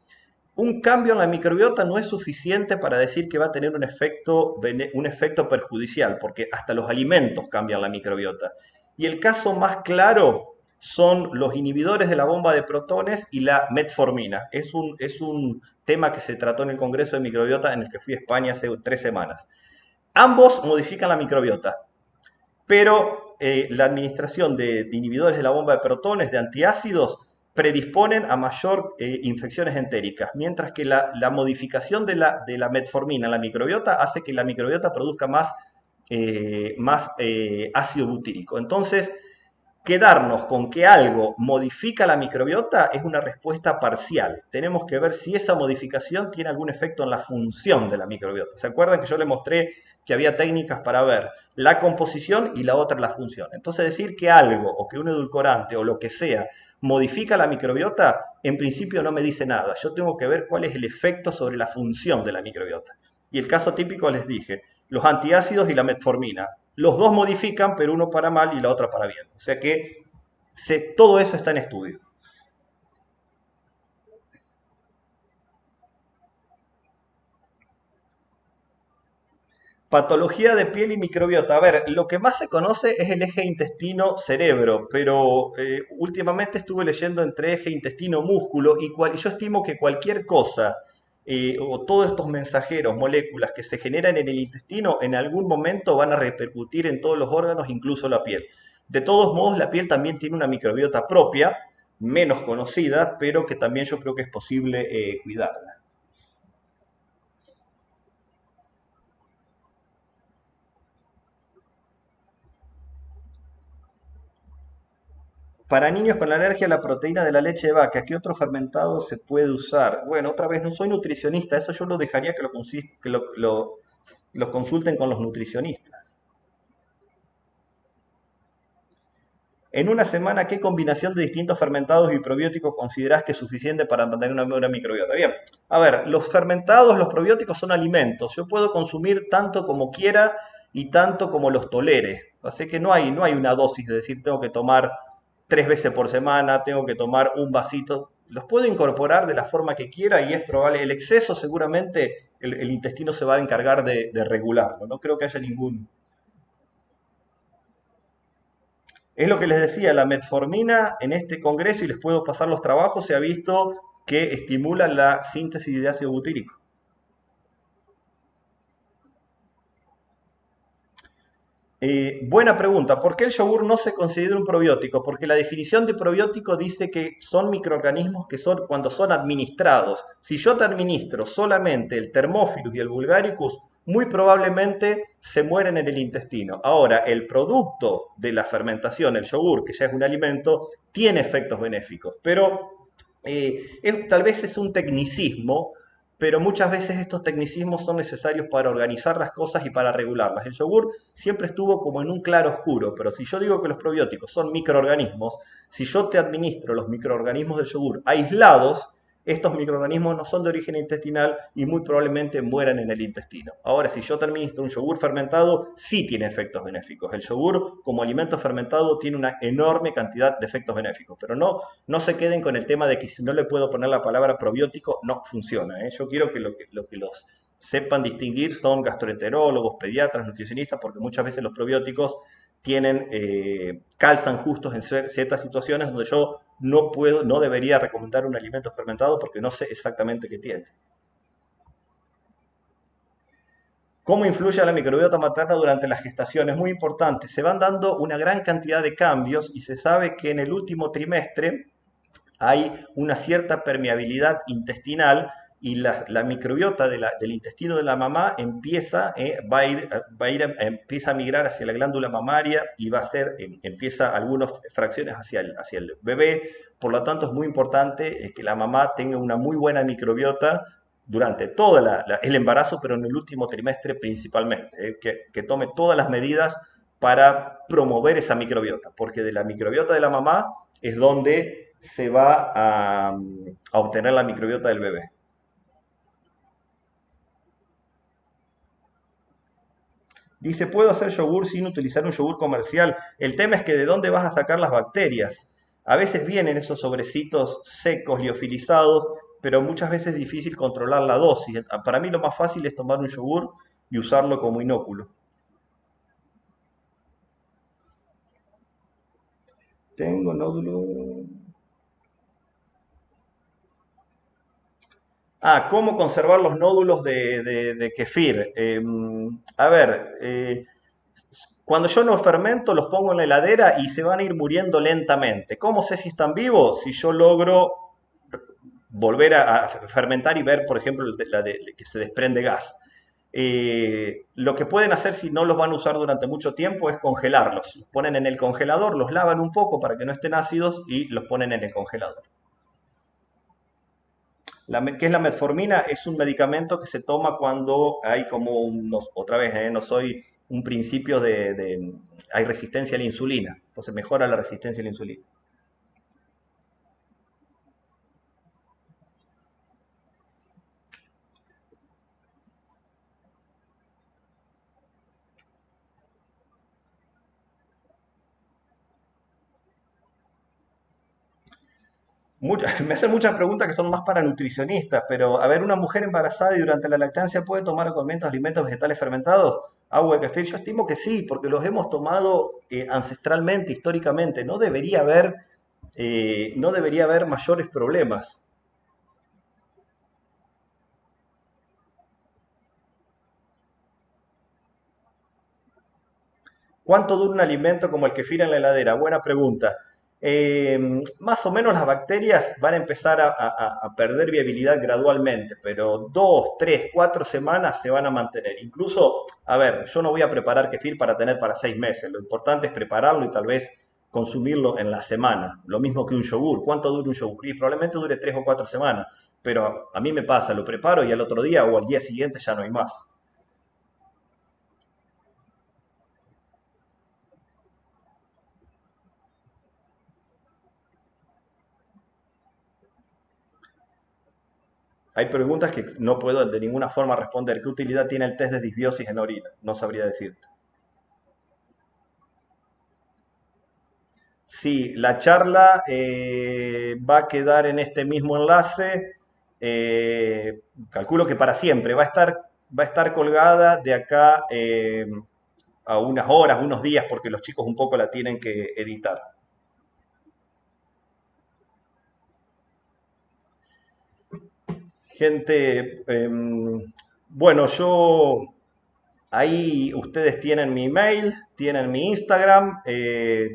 Un cambio en la microbiota no es suficiente para decir que va a tener un efecto perjudicial, porque hasta los alimentos cambian la microbiota. Y el caso más claro son los inhibidores de la bomba de protones y la metformina. Es un tema que se trató en el Congreso de Microbiota en el que fui a España hace 3 semanas. Ambos modifican la microbiota, pero la administración de inhibidores de la bomba de protones, de antiácidos, predisponen a mayor infecciones entéricas, mientras que la modificación de la metformina en la microbiota hace que la microbiota produzca más ácido butírico. Entonces, quedarnos con que algo modifica la microbiota es una respuesta parcial. Tenemos que ver si esa modificación tiene algún efecto en la función de la microbiota. ¿Se acuerdan que yo les mostré que había técnicas para ver la composición y la otra la función? Entonces decir que algo o que un edulcorante o lo que sea modifica la microbiota, en principio no me dice nada. Yo tengo que ver cuál es el efecto sobre la función de la microbiota. Y el caso típico les dije, los antiácidos y la metformina. Los dos modifican, pero uno para mal y la otra para bien. O sea que todo eso está en estudio. Patología de piel y microbiota. A ver, lo que más se conoce es el eje intestino-cerebro, pero últimamente estuve leyendo entre eje intestino-músculo y yo estimo que cualquier cosa o todos estos mensajeros, moléculas que se generan en el intestino, en algún momento van a repercutir en todos los órganos, incluso la piel. De todos modos, la piel también tiene una microbiota propia, menos conocida, pero que también yo creo que es posible cuidarla. Para niños con alergia a la proteína de la leche de vaca, ¿qué otro fermentado se puede usar? Bueno, otra vez, no soy nutricionista, eso yo lo dejaría que lo consulten con los nutricionistas. En una semana, ¿qué combinación de distintos fermentados y probióticos considerás que es suficiente para mantener una buena microbiota? Bien, a ver, los fermentados, los probióticos son alimentos. Yo puedo consumir tanto como quiera y tanto como los tolere. Así que no hay una dosis de decir tengo que tomar 3 veces por semana, tengo que tomar un vasito. Los puedo incorporar de la forma que quiera y es probable. El exceso seguramente el intestino se va a encargar de regularlo. No creo que haya ningún. Es lo que les decía, la metformina en este congreso, y les puedo pasar los trabajos, se ha visto que estimula la síntesis de ácido butírico. Buena pregunta. ¿Por qué el yogur no se considera un probiótico? Porque la definición de probiótico dice que son microorganismos que son cuando son administrados. Si yo te administro solamente el Thermophilus y el Bulgaricus, muy probablemente se mueren en el intestino. Ahora, el producto de la fermentación, el yogur, que ya es un alimento, tiene efectos benéficos. Pero tal vez es un tecnicismo, pero muchas veces estos tecnicismos son necesarios para organizar las cosas y para regularlas. El yogur siempre estuvo como en un claro oscuro, pero si yo digo que los probióticos son microorganismos, si yo te administro los microorganismos del yogur aislados, estos microorganismos no son de origen intestinal y muy probablemente mueran en el intestino. Ahora, si yo te administro un yogur fermentado, sí tiene efectos benéficos. El yogur como alimento fermentado tiene una enorme cantidad de efectos benéficos, pero no se queden con el tema de que si no le puedo poner la palabra probiótico, no funciona. Yo quiero que lo que los sepan distinguir son gastroenterólogos, pediatras, nutricionistas, porque muchas veces los probióticos calzan justos en ciertas situaciones donde yo no debería recomendar un alimento fermentado porque no sé exactamente qué tiene. ¿Cómo influye la microbiota materna durante la gestación? Es muy importante. Se van dando una gran cantidad de cambios y se sabe que en el último trimestre hay una cierta permeabilidad intestinal y la microbiota del intestino de la mamá empieza a migrar hacia la glándula mamaria y empieza algunas fracciones hacia el bebé. Por lo tanto, es muy importante que la mamá tenga una muy buena microbiota durante todo el embarazo, pero en el último trimestre principalmente, que tome todas las medidas para promover esa microbiota, porque de la microbiota de la mamá es donde se va a obtener la microbiota del bebé. Dice, ¿puedo hacer yogur sin utilizar un yogur comercial? El tema es que ¿de dónde vas a sacar las bacterias? A veces vienen esos sobrecitos secos, liofilizados, pero muchas veces es difícil controlar la dosis. Para mí lo más fácil es tomar un yogur y usarlo como inóculo. Tengo nódulo. ¿Cómo conservar los nódulos de kefir? A ver, cuando yo los fermento, los pongo en la heladera y se van a ir muriendo lentamente. ¿Cómo sé si están vivos? Si yo logro volver a fermentar y ver, por ejemplo, que se desprende gas. Lo que pueden hacer si no los van a usar durante mucho tiempo es congelarlos. Los ponen en el congelador, los lavan un poco para que no estén ácidos y los ponen en el congelador. ¿Qué es la metformina? Es un medicamento que se toma cuando hay como otra vez, no soy un principio hay resistencia a la insulina. Entonces mejora la resistencia a la insulina. Me hacen muchas preguntas que son más para nutricionistas, pero a ver, una mujer embarazada y durante la lactancia puede tomar o comer alimentos vegetales fermentados, agua de kefir. Yo estimo que sí, porque los hemos tomado ancestralmente, históricamente. No debería haber mayores problemas. ¿Cuánto dura un alimento como el kefir en la heladera? Buena pregunta. Más o menos las bacterias van a empezar a perder viabilidad gradualmente, pero 2, 3, 4 semanas se van a mantener. Incluso, a ver, yo no voy a preparar kefir para tener para 6 meses. Lo importante es prepararlo y tal vez consumirlo en la semana. Lo mismo que un yogur. ¿Cuánto dura un yogur? Y probablemente dure 3 o 4 semanas. Pero a mí me pasa, lo preparo y al otro día o al día siguiente ya no hay más. Hay preguntas que no puedo de ninguna forma responder. ¿Qué utilidad tiene el test de disbiosis en orina? No sabría decirte. Sí, la charla va a quedar en este mismo enlace. Calculo que para siempre. Va a estar colgada de acá a unas horas, unos días, porque los chicos un poco la tienen que editar. Gente, bueno, ahí ustedes tienen mi email, tienen mi Instagram.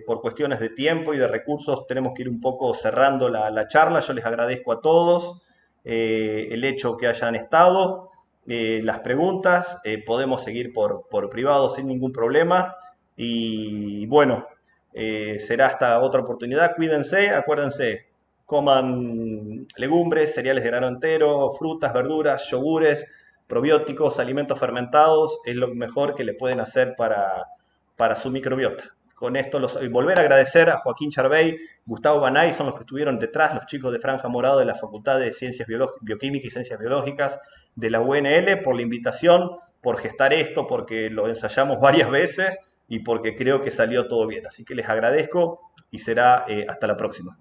Por cuestiones de tiempo y de recursos tenemos que ir un poco cerrando la charla. Yo les agradezco a todos el hecho que hayan estado, las preguntas. Podemos seguir por privado sin ningún problema. Y bueno, será hasta otra oportunidad. Cuídense, acuérdense, coman legumbres, cereales de grano entero, frutas, verduras, yogures, probióticos, alimentos fermentados, es lo mejor que le pueden hacer para su microbiota. Con esto volver a agradecer a Joaquín Charbey, Gustavo Banay, son los que estuvieron detrás, los chicos de Franja Morado de la Facultad de Ciencias Bioquímicas y Ciencias Biológicas de la UNL, por la invitación, por gestar esto, porque lo ensayamos varias veces y porque creo que salió todo bien. Así que les agradezco y será hasta la próxima.